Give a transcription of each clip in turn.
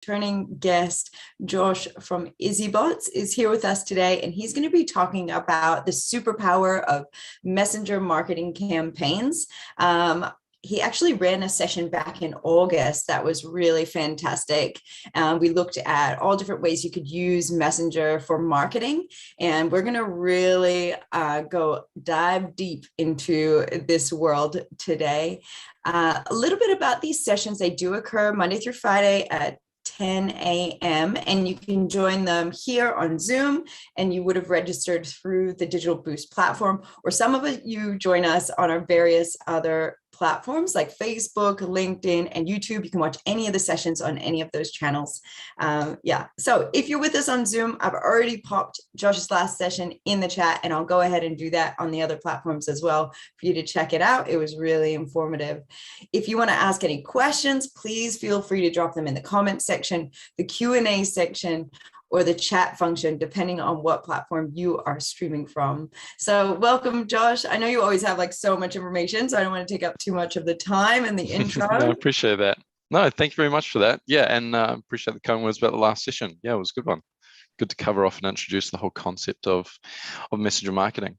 returning guest, Josh from Izzybots, is here with us today, and he's going to be talking about the superpower of messenger marketing campaigns. He actually ran a session back in August that was really fantastic. We looked at all different ways you could use Messenger for marketing, and we're going to really dive deep into this world today. A little bit about these sessions. They do occur Monday through Friday at 10 a.m. and you can join them here on Zoom, and you would have registered through the Digital Boost platform, or some of you join us on our various other platforms like Facebook, LinkedIn, and YouTube. You can watch any of the sessions on any of those channels. So if you're with us on Zoom, I've already popped Josh's last session in the chat, and I'll go ahead and do that on the other platforms as well for you to check it out. It was really informative. If you want to ask any questions, please feel free to drop them in the comment section, the Q&A section, or the chat function, depending on what platform you are streaming from. So welcome, Josh. I know you always have like so much information, so I don't want to take up too much of the time and the intro. No, I appreciate that. No, thank you very much for that. Yeah, and appreciate the kind words about the last session. Yeah, it was a good one. Good to cover off and introduce the whole concept of messenger marketing.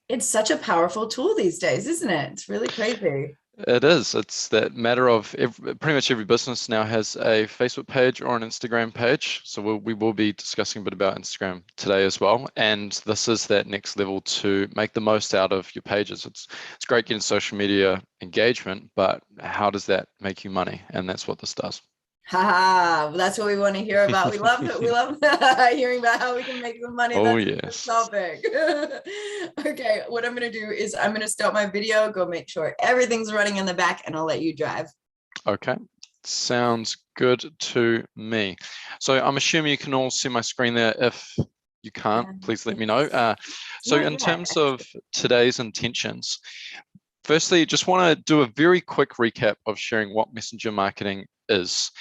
It's such a powerful tool these days, isn't it? It's really crazy. It is. It's that matter of pretty much every business now has a Facebook page or an Instagram page. So we will be discussing a bit about Instagram today as well. And this is that next level to make the most out of your pages. It's great getting social media engagement, but how does that make you money? And that's what this does. Well, that's what we want to hear about. We love it. We love hearing about how we can make some money. Oh, that's yes. The topic. Okay, what I'm going to do is I'm going to start my video, go make sure everything's running in the back, and I'll let you drive. Okay, sounds good to me. So I'm assuming you can all see my screen there. If you can't, please let me know. So in terms of today's intentions, firstly, just want to do a very quick recap of sharing what messenger marketing is.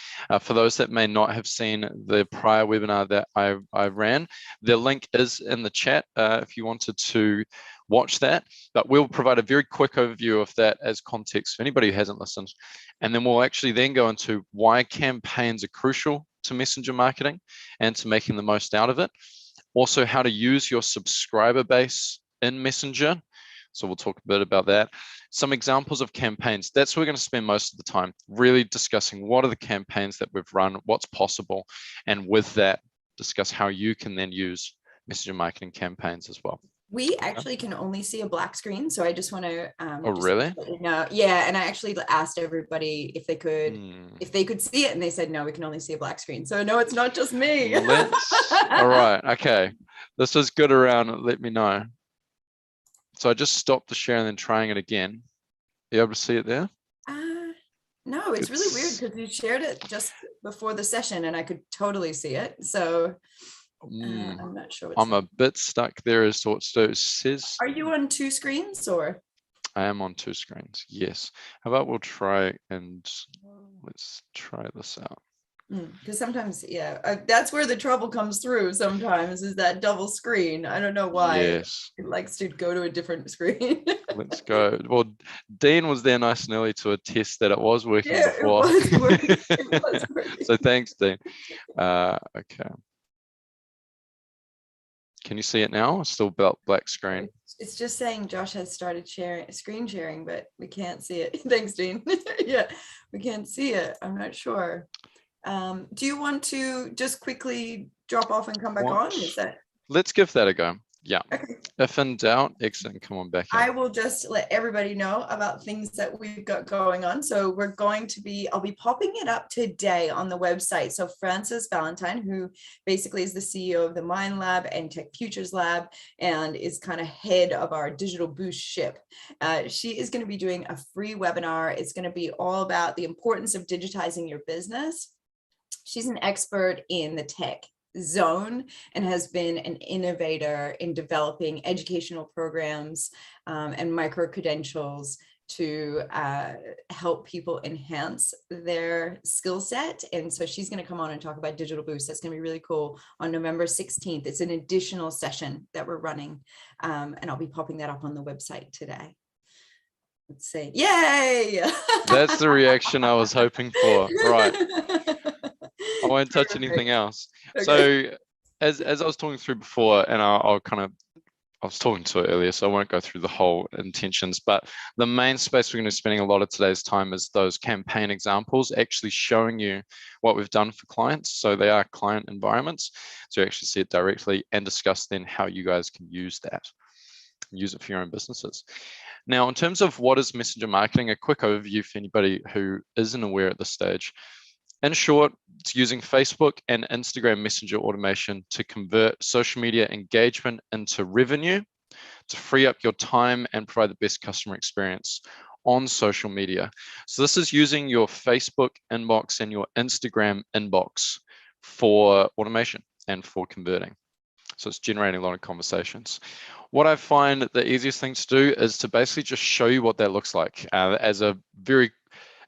For those that may not have seen the prior webinar that I ran, the link is in the chat if you wanted to watch that, but we'll provide a very quick overview of that as context for anybody who hasn't listened. And then we'll actually then go into why campaigns are crucial to messenger marketing and to making the most out of it. Also, how to use your subscriber base in Messenger. So we'll talk a bit about that. Some examples of campaigns. That's where we're going to spend most of the time, really discussing what are the campaigns that we've run, what's possible, and with that, discuss how you can then use messenger marketing campaigns as well. We actually can only see a black screen, so I just want to oh, really? Yeah, and I actually asked everybody if they could see it, and they said no, we can only see a black screen. So no, it's not just me. All right, okay. This is good around, let me know. So I just stopped the share and then trying it again. You able to see it there? No, it's really weird because you shared it just before the session and I could totally see it. So I'm not sure. I'm a bit stuck there as to what it says. Are you on two screens or? I am on two screens, yes. How about we'll try and let's try this out. Because sometimes, that's where the trouble comes through sometimes, is that double screen. I don't know why. Yes. It likes to go to a different screen. Let's go. Well, Dean was there nice and early to attest that it was working before. It was working. It was working. So thanks, Dean. Okay. Can you see it now? It's still black screen. It's just saying Josh has started screen sharing, but we can't see it. Thanks, Dean. Yeah, we can't see it. I'm not sure. Do you want to just quickly drop off and come back on? Let's give that a go. Yeah. Okay. If in doubt, excellent. Come on back in. I will just let everybody know about things that we've got going on. So I'll be popping it up today on the website. So Frances Valentine, who basically is the CEO of the Mind Lab and Tech Futures Lab and is kind of head of our Digital Boost ship. She is going to be doing a free webinar. It's going to be all about the importance of digitizing your business. She's an expert in the tech zone and has been an innovator in developing educational programs and micro-credentials to help people enhance their skill set. And so she's going to come on and talk about Digital Boost. That's going to be really cool on November 16th. It's an additional session that we're running, and I'll be popping that up on the website today. Let's see. Yay! That's the reaction I was hoping for. Right. I won't touch anything else. Okay. So as I was talking through before, and I was talking to it earlier, so I won't go through the whole intentions, but the main space we're going to be spending a lot of today's time is those campaign examples, actually showing you what we've done for clients. So they are client environments. So you actually see it directly and discuss then how you guys can use that, use it for your own businesses. Now, in terms of what is messenger marketing, a quick overview for anybody who isn't aware at this stage. In short, it's using Facebook and Instagram messenger automation to convert social media engagement into revenue, to free up your time and provide the best customer experience on social media. So this is using your Facebook inbox and your Instagram inbox for automation and for converting. So it's generating a lot of conversations. What I find the easiest thing to do is to basically just show you what that looks like as a very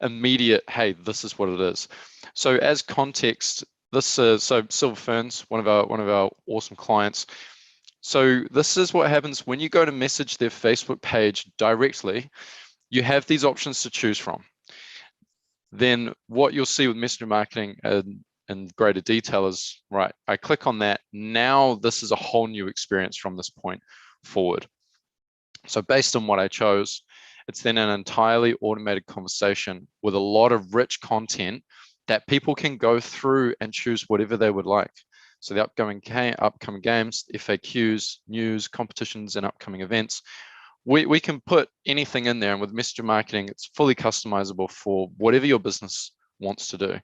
immediate, hey, this is what it is. So as context, this is, so Silver Ferns, one of our awesome clients. So this is what happens when you go to message their Facebook page directly. You have these options to choose from. Then what you'll see with messenger marketing in greater detail is, right, I click on that. Now this is a whole new experience from this point forward. So based on what I chose, it's then an entirely automated conversation with a lot of rich content that people can go through and choose whatever they would like. So the upcoming games, FAQs, news, competitions, and upcoming events, we can put anything in there. And with messenger marketing, it's fully customizable for whatever your business wants to do.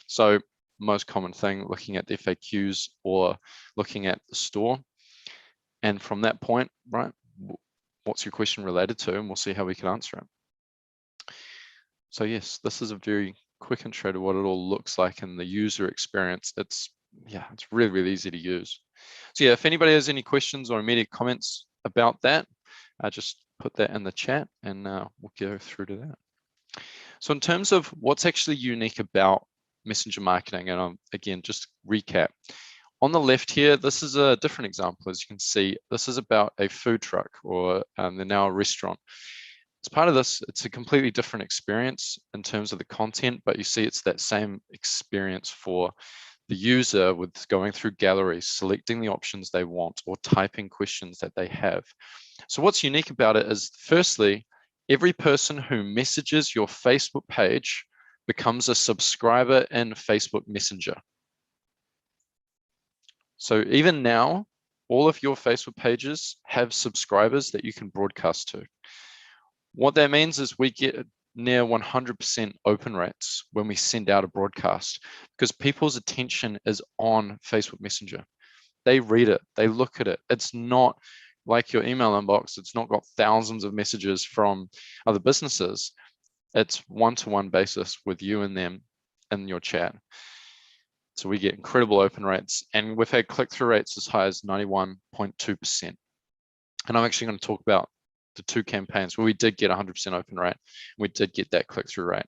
So most common thing, looking at the FAQs or looking at the store. And from that point, right, what's your question related to? And we'll see how we can answer it. So yes, this is a very quick intro to what it all looks like in the user experience. It's really, really easy to use. So yeah, if anybody has any questions or immediate comments about that, just put that in the chat and we'll go through to that. So in terms of what's actually unique about messenger marketing, and again, just recap. On the left here, this is a different example. As you can see, this is about a food truck, or they're now a restaurant. As part of this, it's a completely different experience in terms of the content, but you see it's that same experience for the user with going through galleries, selecting the options they want, or typing questions that they have. So what's unique about it is, firstly, every person who messages your Facebook page becomes a subscriber in Facebook Messenger. So even now, all of your Facebook pages have subscribers that you can broadcast to. What that means is we get near 100% open rates when we send out a broadcast, because people's attention is on Facebook Messenger. They read it, they look at it. It's not like your email inbox. It's not got thousands of messages from other businesses. It's one-to-one basis with you and them in your chat. So we get incredible open rates, and we've had click-through rates as high as 91.2%. And I'm actually going to talk about the two campaigns where we did get 100% open rate. We did get that click-through rate.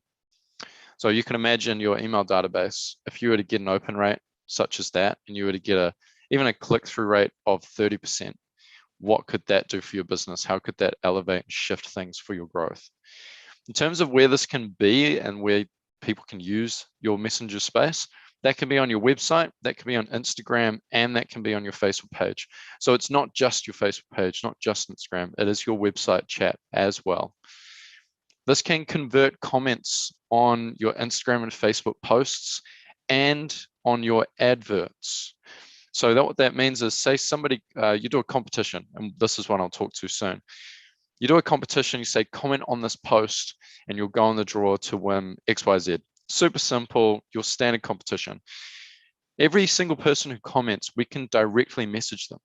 So you can imagine your email database, if you were to get an open rate such as that, and you were to get even a click-through rate of 30%, what could that do for your business? How could that elevate and shift things for your growth? In terms of where this can be and where people can use your messenger space, that can be on your website, that can be on Instagram, and that can be on your Facebook page. So it's not just your Facebook page, not just Instagram, it is your website chat as well. This can convert comments on your Instagram and Facebook posts and on your adverts. So what that means is, say somebody, you do a competition, and this is what I'll talk to soon. You do a competition, you say, comment on this post, and you'll go on the draw to win XYZ. Super simple, your standard competition. Every single person who comments, we can directly message them.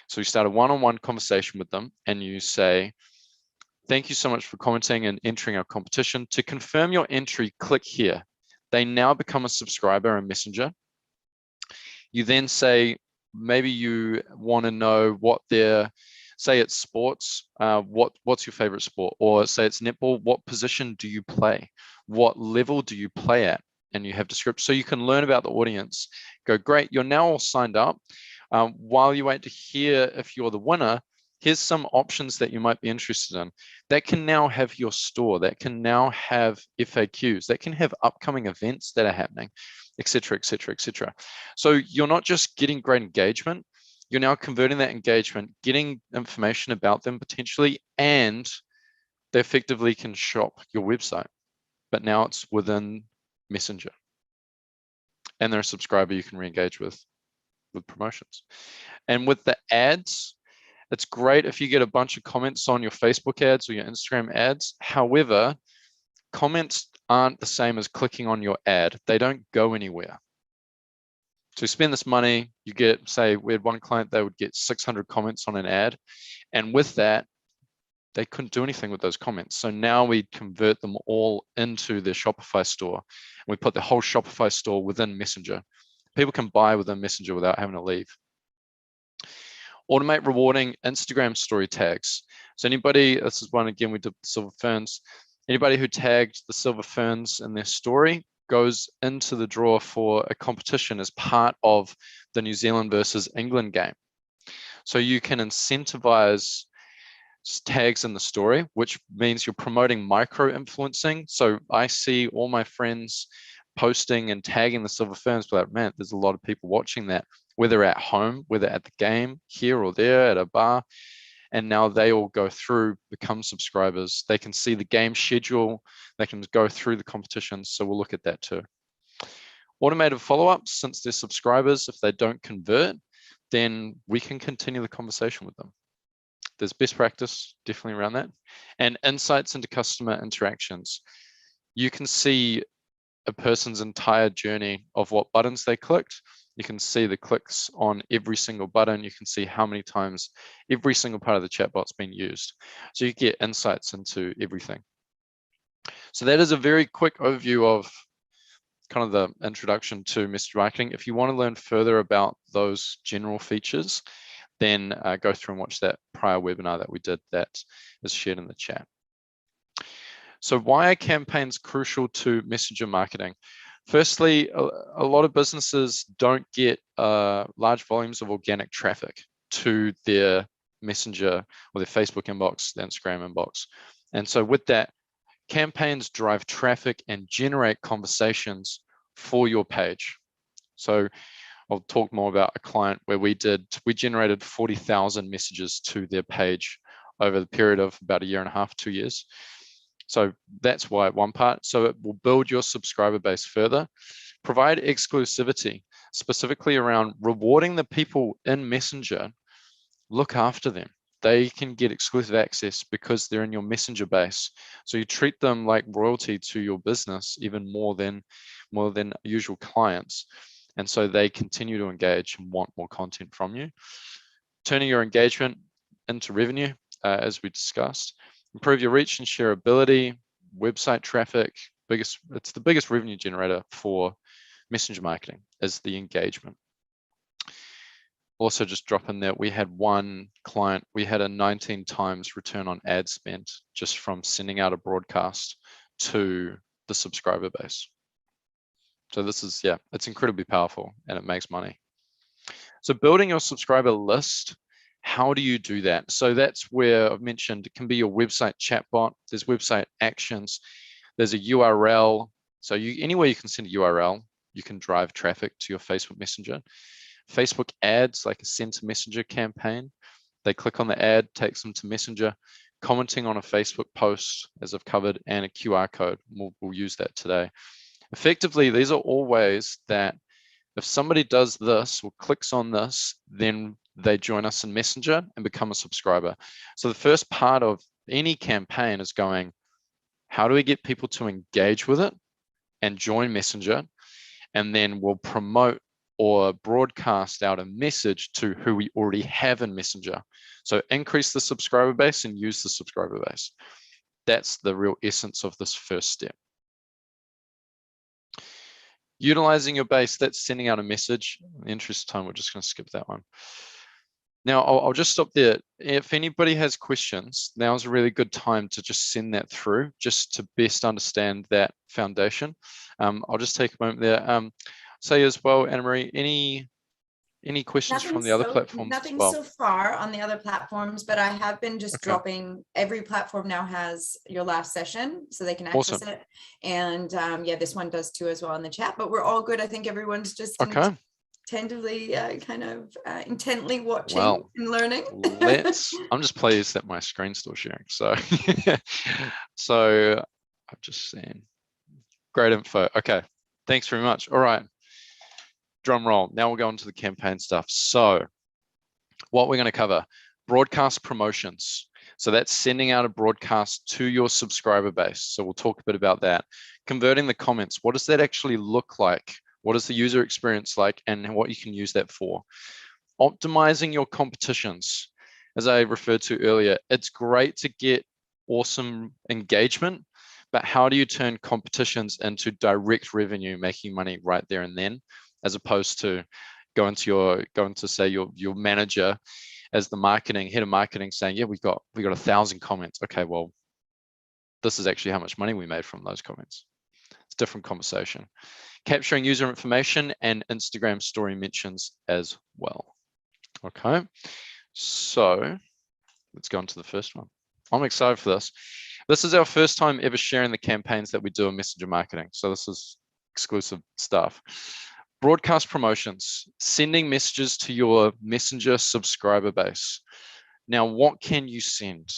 So you start a one-on-one conversation with them, and you say, thank you so much for commenting and entering our competition. To confirm your entry, click here. They now become a subscriber in Messenger. You then say, maybe you want to know what their, say it's sports, what's your favorite sport? Or say it's netball, what position do you play? What level do you play at? And you have description, so you can learn about the audience. Go, great, you're now all signed up. While you wait to hear if you're the winner, here's some options that you might be interested in. That can now have your store, that can now have FAQs, that can have upcoming events that are happening, etc., etc., etc. So you're not just getting great engagement, you're now converting that engagement, getting information about them potentially, and they effectively can shop your website. But now it's within Messenger. And they're a subscriber you can re-engage with promotions. And with the ads, it's great if you get a bunch of comments on your Facebook ads or your Instagram ads. However, comments aren't the same as clicking on your ad. They don't go anywhere. So you spend this money, you get, say, we had one client, they would get 600 comments on an ad. And with that, they couldn't do anything with those comments. So now we convert them all into their Shopify store. And we put the whole Shopify store within Messenger. People can buy within Messenger without having to leave. Automate rewarding Instagram story tags. So anybody, this is one again, we did the silver ferns. Anybody who tagged the silver ferns in their story goes into the draw for a competition as part of the New Zealand versus England game. So you can incentivize tags in the story, which means you're promoting micro-influencing. So I see all my friends posting and tagging the silver ferns, but like, man, there's a lot of people watching that, whether at home, whether at the game, here or there, at a bar. And now they all go through, become subscribers. They can see the game schedule. They can go through the competitions. So we'll look at that too. Automated follow-ups, since they're subscribers, if they don't convert, then we can continue the conversation with them. There's best practice definitely around that. And insights into customer interactions. You can see a person's entire journey of what buttons they clicked. You can see the clicks on every single button. You can see how many times every single part of the chatbot's been used. So you get insights into everything. So that is a very quick overview of kind of the introduction to message marketing. If you want to learn further about those general features, then go through and watch that prior webinar that we did that is shared in the chat. So why are campaigns crucial to Messenger marketing? Firstly, a lot of businesses don't get large volumes of organic traffic to their Messenger or their Facebook inbox, their Instagram inbox. And so with that, campaigns drive traffic and generate conversations for your page. So I'll talk more about a client where we generated 40,000 messages to their page over the period of about a year and a half, 2 years. So that's why one part. So it will build your subscriber base further, provide exclusivity, specifically around rewarding the people in Messenger. Look after them. They can get exclusive access because they're in your Messenger base. So you treat them like royalty to your business, even more than usual clients. And so they continue to engage and want more content from you. Turning your engagement into revenue, as we discussed. Improve your reach and shareability, website traffic. It's the biggest revenue generator for Messenger marketing is the engagement. Also just drop in there, we had one client, we had a 19 times return on ad spend just from sending out a broadcast to the subscriber base. So this is, yeah, it's incredibly powerful and it makes money. So building your subscriber list, how do you do that? So that's where I've mentioned it can be your website chatbot. There's website actions. There's a URL. So anywhere you can send a URL, you can drive traffic to your Facebook Messenger. Facebook ads, like a send to Messenger campaign. They click on the ad, takes them to Messenger. Commenting on a Facebook post, as I've covered, and a QR code. We'll use that today. Effectively, these are all ways that if somebody does this or clicks on this, then they join us in Messenger and become a subscriber. So the first part of any campaign is going, how do we get people to engage with it and join Messenger? And then we'll promote or broadcast out a message to who we already have in Messenger. So increase the subscriber base and use the subscriber base. That's the real essence of this first step. Utilizing your base, that's sending out a message. In the interest of time, we're just going to skip that one. Now, I'll just stop there. If anybody has questions, now's a really good time to just send that through, just to best understand that foundation. I'll just take a moment there. Say as well, Anna Marie, any Any questions from the other platforms as Nothing well? so far on the other platforms, but I have been just Okay. dropping. Every platform now has your last session, so they can access Awesome. it. And yeah, this one does too as well in the chat. But we're all good. I think everyone's just Okay. tentatively, kind of intently watching Well, and learning. I'm just pleased that my screen's still sharing. So, so I've just seen great info. Okay. Thanks very much. All right. Drum roll. Now we'll go into the campaign stuff. So what we're going to cover, broadcast promotions. So that's sending out a broadcast to your subscriber base. So we'll talk a bit about that. Converting the comments. What does that actually look like? What is the user experience like, and what you can use that for? Optimizing your competitions. As I referred to earlier, it's great to get awesome engagement, but how do you turn competitions into direct revenue, making money right there and then, as opposed to going to say your manager as the head of marketing saying, yeah, we got 1,000 comments. Okay, well, this is actually how much money we made from those comments. It's a different conversation. Capturing user information and Instagram story mentions as well. Okay, so let's go on to the first one. I'm excited for this. This is our first time ever sharing the campaigns that we do in Messenger marketing. So this is exclusive stuff. Broadcast promotions, sending messages to your Messenger subscriber base. Now, what can you send?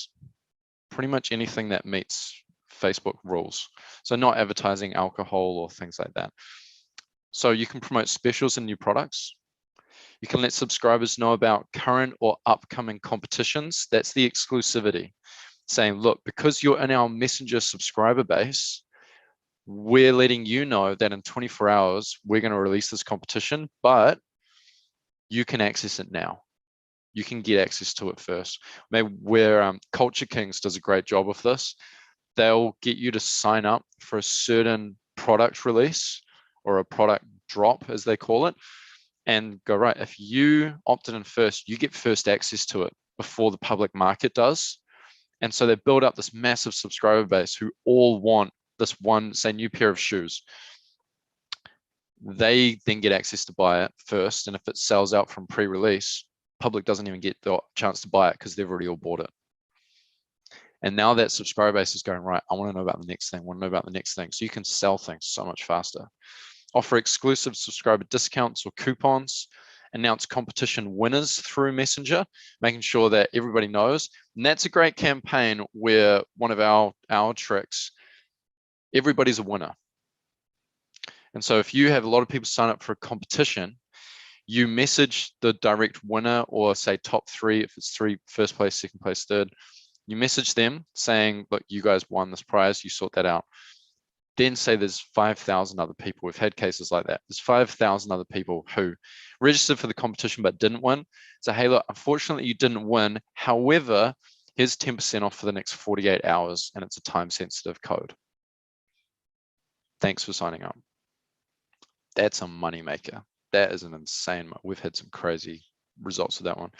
Pretty much anything that meets Facebook rules. So not advertising alcohol or things like that. So you can promote specials and new products. You can let subscribers know about current or upcoming competitions. That's the exclusivity. Saying, look, because you're in our Messenger subscriber base, we're letting you know that in 24 hours, we're going to release this competition, but you can access it now. You can get access to it first. Maybe where Culture Kings does a great job of this. They'll get you to sign up for a certain product release or a product drop, as they call it, and go, right, if you opted in first, you get first access to it before the public market does. And so they build up this massive subscriber base who all want this one, say, new pair of shoes. They then get access to buy it first. And if it sells out from pre-release, public doesn't even get the chance to buy it because they've already all bought it. And now that subscriber base is going, right, I want to know about the next thing, want to know about the next thing. So you can sell things so much faster. Offer exclusive subscriber discounts or coupons. Announce competition winners through Messenger, making sure that everybody knows. And that's a great campaign where one of our tricks, everybody's a winner. And so if you have a lot of people sign up for a competition, you message the direct winner, or say top three, if it's three, first place, second place, third, you message them saying, look, you guys won this prize, you sort that out. Then say there's 5,000 other people. We've had cases like that. There's 5,000 other people who registered for the competition but didn't win. So, hey, look, unfortunately you didn't win. However, here's 10% off for the next 48 hours, and it's a time-sensitive code. Thanks for signing up. That's a moneymaker. That is an insane. We've had some crazy results with that one.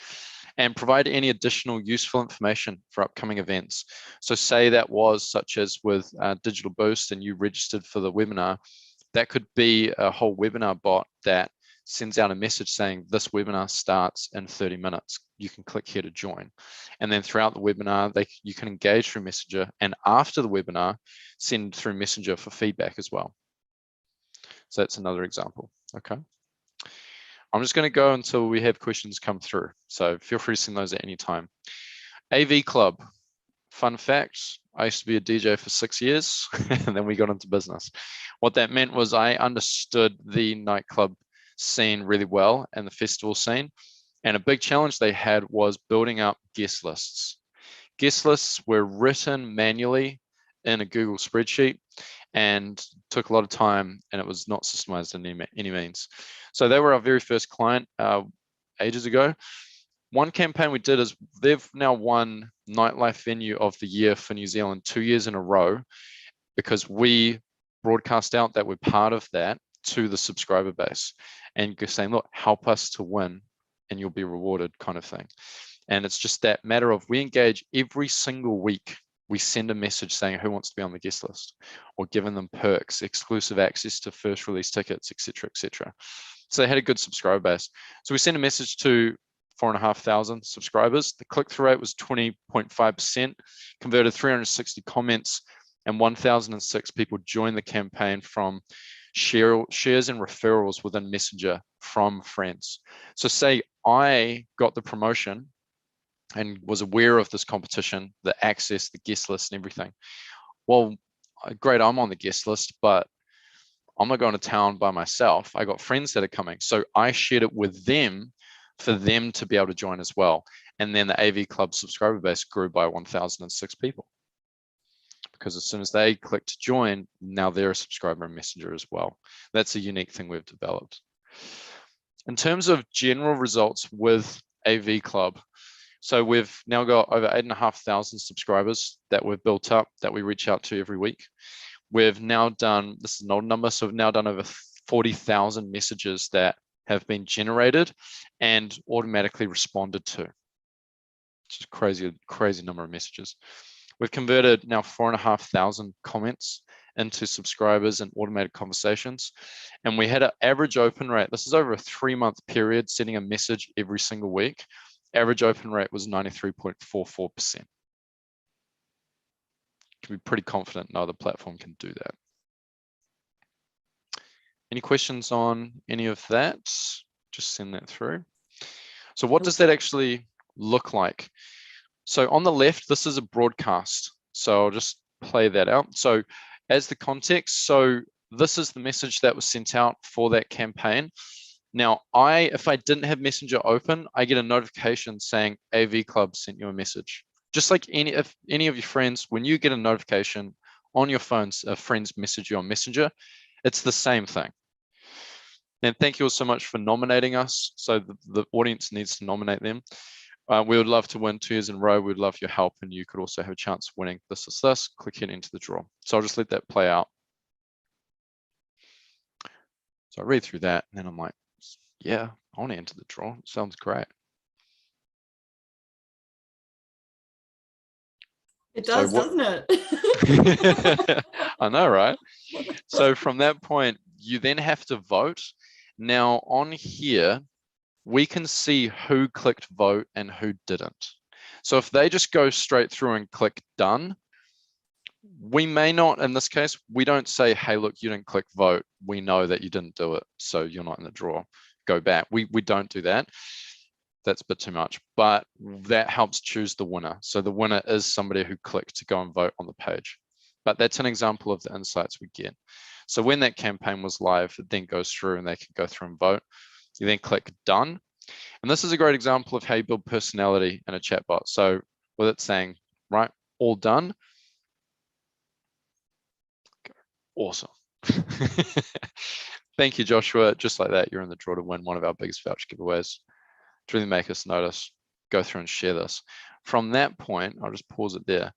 And provide any additional useful information for upcoming events. So say that was such as with Digital Boost and you registered for the webinar, that could be a whole webinar bot that sends out a message saying this webinar starts in 30 minutes. You can click here to join. And then throughout the webinar, you can engage through Messenger, and after the webinar, send through Messenger for feedback as well. So that's another example, okay? I'm just going to go until we have questions come through. So feel free to send those at any time. AV Club. Fun fact, I used to be a DJ for 6 years and then we got into business. What that meant was I understood the nightclub scene really well and the festival scene. And a big challenge they had was building up guest lists. Guest lists were written manually in a Google spreadsheet and took a lot of time, and it was not systemized in any means. So they were our very first client ages ago. One campaign we did is they've now won Nightlife Venue of the Year for New Zealand 2 years in a row because we broadcast out that we're part of that to the subscriber base and saying, look, help us to win and you'll be rewarded kind of thing. And it's just that matter of we engage every single week. We send a message saying who wants to be on the guest list, or giving them perks, exclusive access to first release tickets, etc., etc. So they had a good subscriber base. So we sent a message to 4,500 subscribers. The click-through rate was 20.5%, converted 360 comments, and 1,006 people joined the campaign from shares and referrals within Messenger from friends. So say I got the promotion and was aware of this competition, the access, the guest list and everything. Well, great, I'm on the guest list, but I'm not going to town by myself. I got friends that are coming. So I shared it with them for them to be able to join as well. And then the AV Club subscriber base grew by 1,006 people. Because as soon as they click to join, now they're a subscriber in Messenger as well. That's a unique thing we've developed. In terms of general results with AV Club, so we've now got over 8,500 subscribers that we've built up that we reach out to every week. We've now done, this is an old number, so we've now done over 40,000 messages that have been generated and automatically responded to. Which is crazy number of messages. We've converted now 4,500 comments into subscribers and automated conversations. And we had an average open rate. This is over a 3-month period, sending a message every single week. Average open rate was 93.44%. Can be pretty confident no other platform can do that. Any questions on any of that? Just send that through. So what does that actually look like? So on the left, this is a broadcast. So I'll just play that out. So as the context, so this is the message that was sent out for that campaign. Now, if I didn't have Messenger open, I get a notification saying AV Club sent you a message. Just like if any of your friends, when you get a notification on your phones, friends message you on Messenger, it's the same thing. And thank you all so much for nominating us. So the audience needs to nominate them. We would love to win 2 years in a row. We'd love your help, and you could also have a chance of winning this. Click here into the draw. So I'll just let that play out. So I read through that, and then I'm like, yeah, I want to enter the draw. Sounds great. It does, doesn't it? I know, right? So from that point, you then have to vote. Now on here, we can see who clicked vote and who didn't. So if they just go straight through and click done, we may not, in this case, we don't say, hey, look, you didn't click vote. We know that you didn't do it, so you're not in the draw. Go back. We don't do that. That's a bit too much, but that helps choose the winner. So the winner is somebody who clicked to go and vote on the page. But that's an example of the insights we get. So when that campaign was live, it then goes through and they can go through and vote. You then click done. And this is a great example of how you build personality in a chatbot. So with it saying, right, all done. Awesome. Thank you, Joshua. Just like that, you're in the draw to win one of our biggest voucher giveaways. To really make us notice, go through and share this. From that point, I'll just pause it there.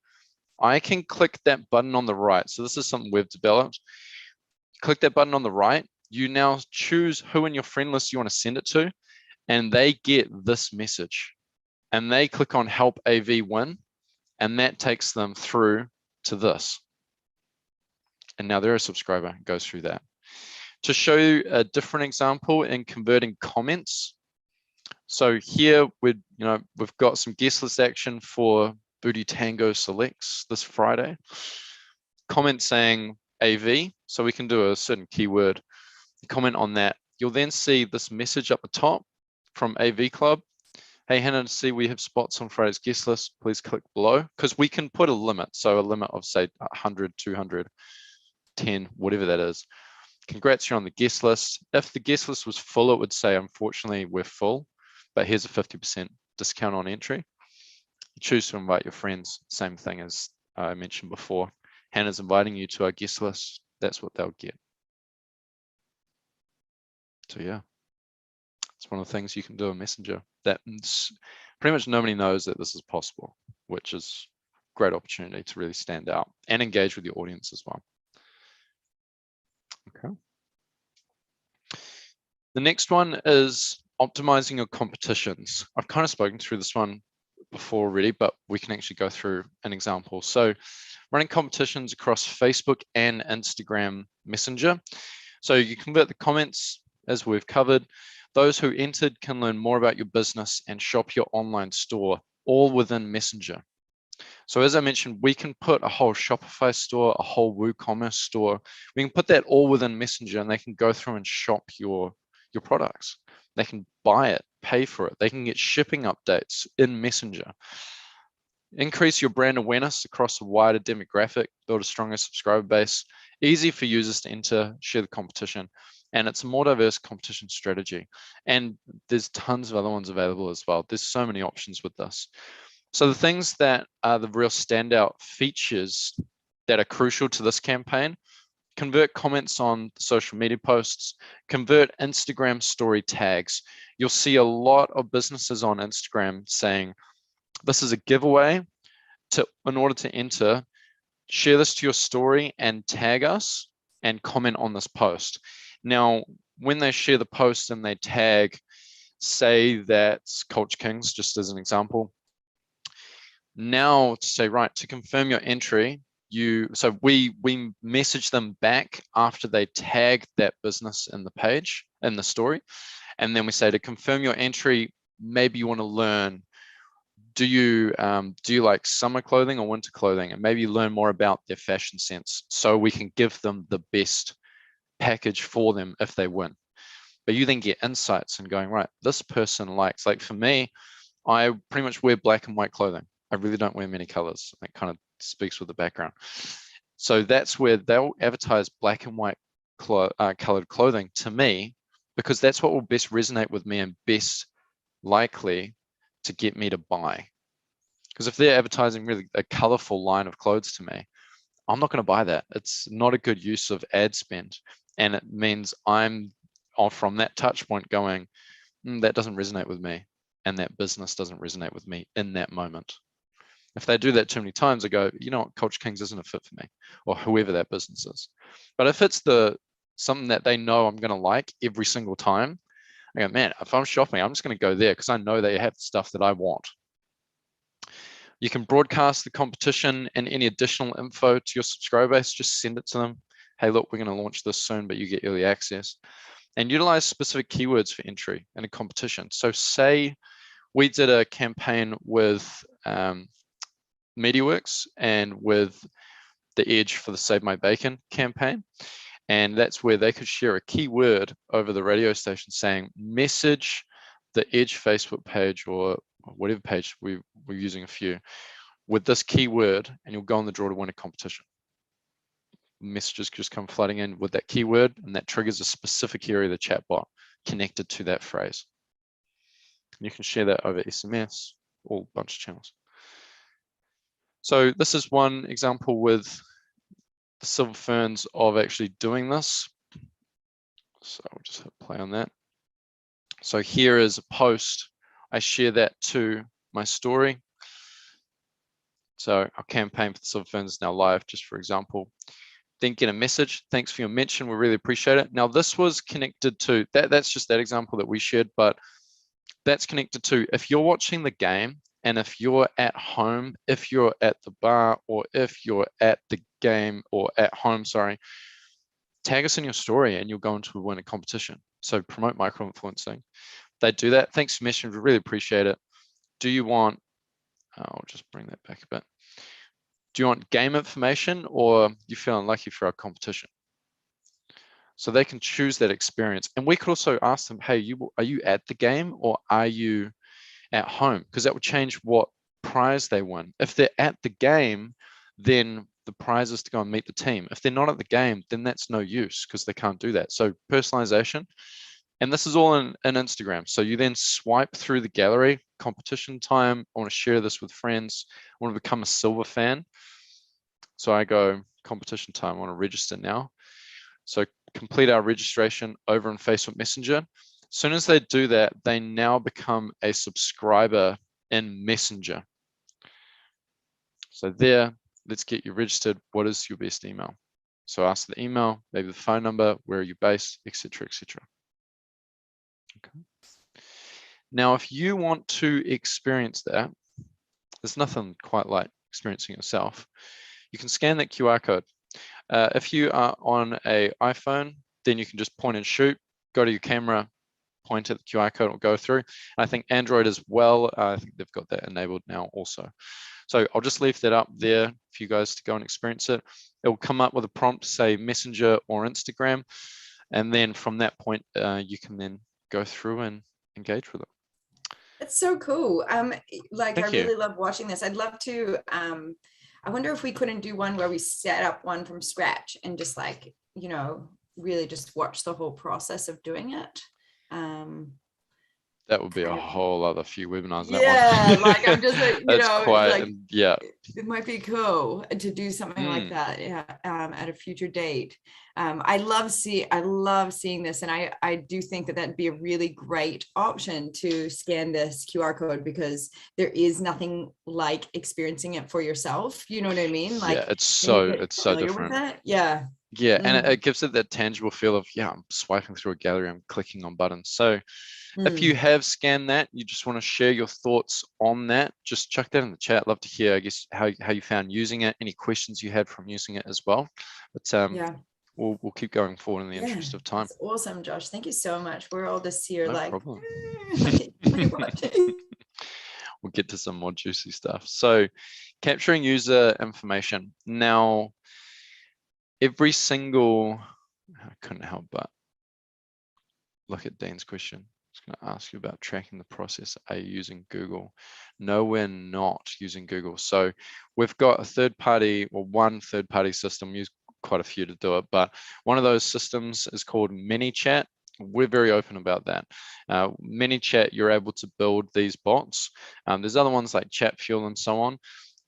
I can click that button on the right. So this is something we've developed. Click that button on the right. You now choose who in your friend list you want to send it to, and they get this message. And they click on Help AV Win, and that takes them through to this. And now they're a subscriber and goes through that. To show you a different example in converting comments. So here we've got some guest list action for Booty Tango Selects this Friday. Comment saying AV, so we can do a certain keyword. Comment on that. You'll then see this message up the top from AV Club. Hey Hannah, to see we have spots on Friday's guest list, please click below, because we can put a limit. So a limit of say 100, 200, 10, whatever that is. Congrats, you're on the guest list. If the guest list was full, it would say, unfortunately, we're full, but here's a 50% discount on entry. You choose to invite your friends, same thing as I mentioned before. Hannah's inviting you to our guest list. That's what they'll get. So yeah, it's one of the things you can do in Messenger. That pretty much nobody knows that this is possible, which is a great opportunity to really stand out and engage with your audience as well. Okay. The next one is optimizing your competitions. I've kind of spoken through this one before already, but we can actually go through an example. So running competitions across Facebook and Instagram Messenger. So you convert the comments as we've covered. Those who entered can learn more about your business and shop your online store, all within Messenger. So as I mentioned, we can put a whole Shopify store, a whole WooCommerce store. We can put that all within Messenger, and they can go through and shop your products. They can buy it, pay for it. They can get shipping updates in Messenger. Increase your brand awareness across a wider demographic, build a stronger subscriber base, easy for users to enter, share the competition, and it's a more diverse competition strategy. And there's tons of other ones available as well. There's so many options with this. So the things that are the real standout features that are crucial to this campaign: convert comments on social media posts, convert Instagram story tags. You'll see a lot of businesses on Instagram saying, this is a giveaway. In order to enter, share this to your story and tag us and comment on this post. Now, when they share the post and they tag, say that's Culture Kings, just as an example. Now to say, right, to confirm your entry, so we message them back after they tag that business in the page, in the story. And then we say, to confirm your entry, maybe you want to learn, do you like summer clothing or winter clothing? And maybe you learn more about their fashion sense, so we can give them the best package for them if they win. But you then get insights and going, right, this person likes, like for me, I pretty much wear black and white clothing. I really don't wear many colors. That kind of speaks with the background. So that's where they'll advertise black and white colored clothing to me, because that's what will best resonate with me and best likely to get me to buy. Because if they're advertising really a colorful line of clothes to me, I'm not going to buy that. It's not a good use of ad spend. And it means I'm off from that touch point going, that doesn't resonate with me. And that business doesn't resonate with me in that moment. If they do that too many times, I go, you know what, Culture Kings isn't a fit for me, or whoever that business is. But if it's something that they know I'm going to like every single time, I go, man, if I'm shopping, I'm just going to go there because I know they have the stuff that I want. You can broadcast the competition and any additional info to your subscriber base. Just send it to them. Hey, look, we're going to launch this soon, but you get early access. And utilize specific keywords for entry in a competition. So say we did a campaign with MediaWorks and with The Edge for the Save My Bacon campaign. And that's where they could share a keyword over the radio station saying, message the Edge Facebook page or whatever page we're using a few with this keyword, and you'll go on the draw to win a competition. Messages just come flooding in with that keyword, and that triggers a specific area of the chatbot connected to that phrase. And you can share that over SMS, all bunch of channels. So this is one example with the Silver Ferns of actually doing this. So I'll just hit play on that. So here is a post. I share that to my story. So our campaign for the Silver Ferns is now live, just for example. Then get a message. Thanks for your mention. We really appreciate it. Now this was connected to, that's just that example that we shared, but that's connected to if you're watching the game and if you're at home, if you're at the bar, or if you're at the game or at home, sorry, tag us in your story and you'll go into win a competition. So promote micro-influencing. They do that. Thanks for mentioning. We really appreciate it. Do you want, I'll just bring that back a bit. Do you want game information or you feel unlucky for our competition? So they can choose that experience. And we could also ask them, hey, are you at the game or are you at home? Because that would change what prize they win. If they're at the game, then the prize is to go and meet the team. If they're not at the game, then that's no use because they can't do that. So personalization, and this is all in Instagram. So you then swipe through the gallery, competition time. I want to share this with friends. I want to become a Silver fan. So I go competition time. I want to register now. So complete our registration over in Facebook Messenger. As soon as they do that, they now become a subscriber in Messenger. So there, let's get you registered. What is your best email? So ask the email, maybe the phone number, where are you based, etc., etc. Okay. Now, if you want to experience that, there's nothing quite like experiencing it yourself. You can scan that QR code. If you are on an iPhone, then you can just point and shoot. go to your camera, point at the QR code, will go through. And I think Android as well, I think they've got that enabled now also. So I'll just leave that up there for you guys to go and experience it. It will come up with a prompt, say Messenger or Instagram. And then from that point, you can then go through and engage with it. It's so cool. Like, Thank I you. really love watching this. I'd love to, I wonder if we couldn't do one where we set up one from scratch and just like, you know, really just watch the whole process of doing it. That would be a whole other few webinars. Yeah, like I'm just like, you know, quite, like, yeah. It might be cool to do something like that, yeah, at a future date. I love seeing this, and I do think that that'd be a really great option to scan this QR code, because there is nothing like experiencing it for yourself. You know what I mean? Like, yeah, it's so different. With it. Yeah. Yeah, and it gives it that tangible feel of, yeah, I'm swiping through a gallery, I'm clicking on buttons. So if you have scanned that, you just want to share your thoughts on that, just chuck that in the chat. Love to hear, I guess, how you found using it, any questions you had from using it as well. But yeah, we'll keep going forward in the interest of time. That's awesome, Josh. Thank you so much. We're all just here No like, problem. watching. We'll get to some more juicy stuff. So capturing user information. Now, every single, I couldn't help but look at Dean's question. Going to ask you about tracking the process. Are you using Google? No, we're not using Google. So we've got a third-party, or one third-party system. We use quite a few to do it, but one of those systems is called ManyChat. We're very open about that. ManyChat, you're able to build these bots. There's other ones like ChatFuel and so on.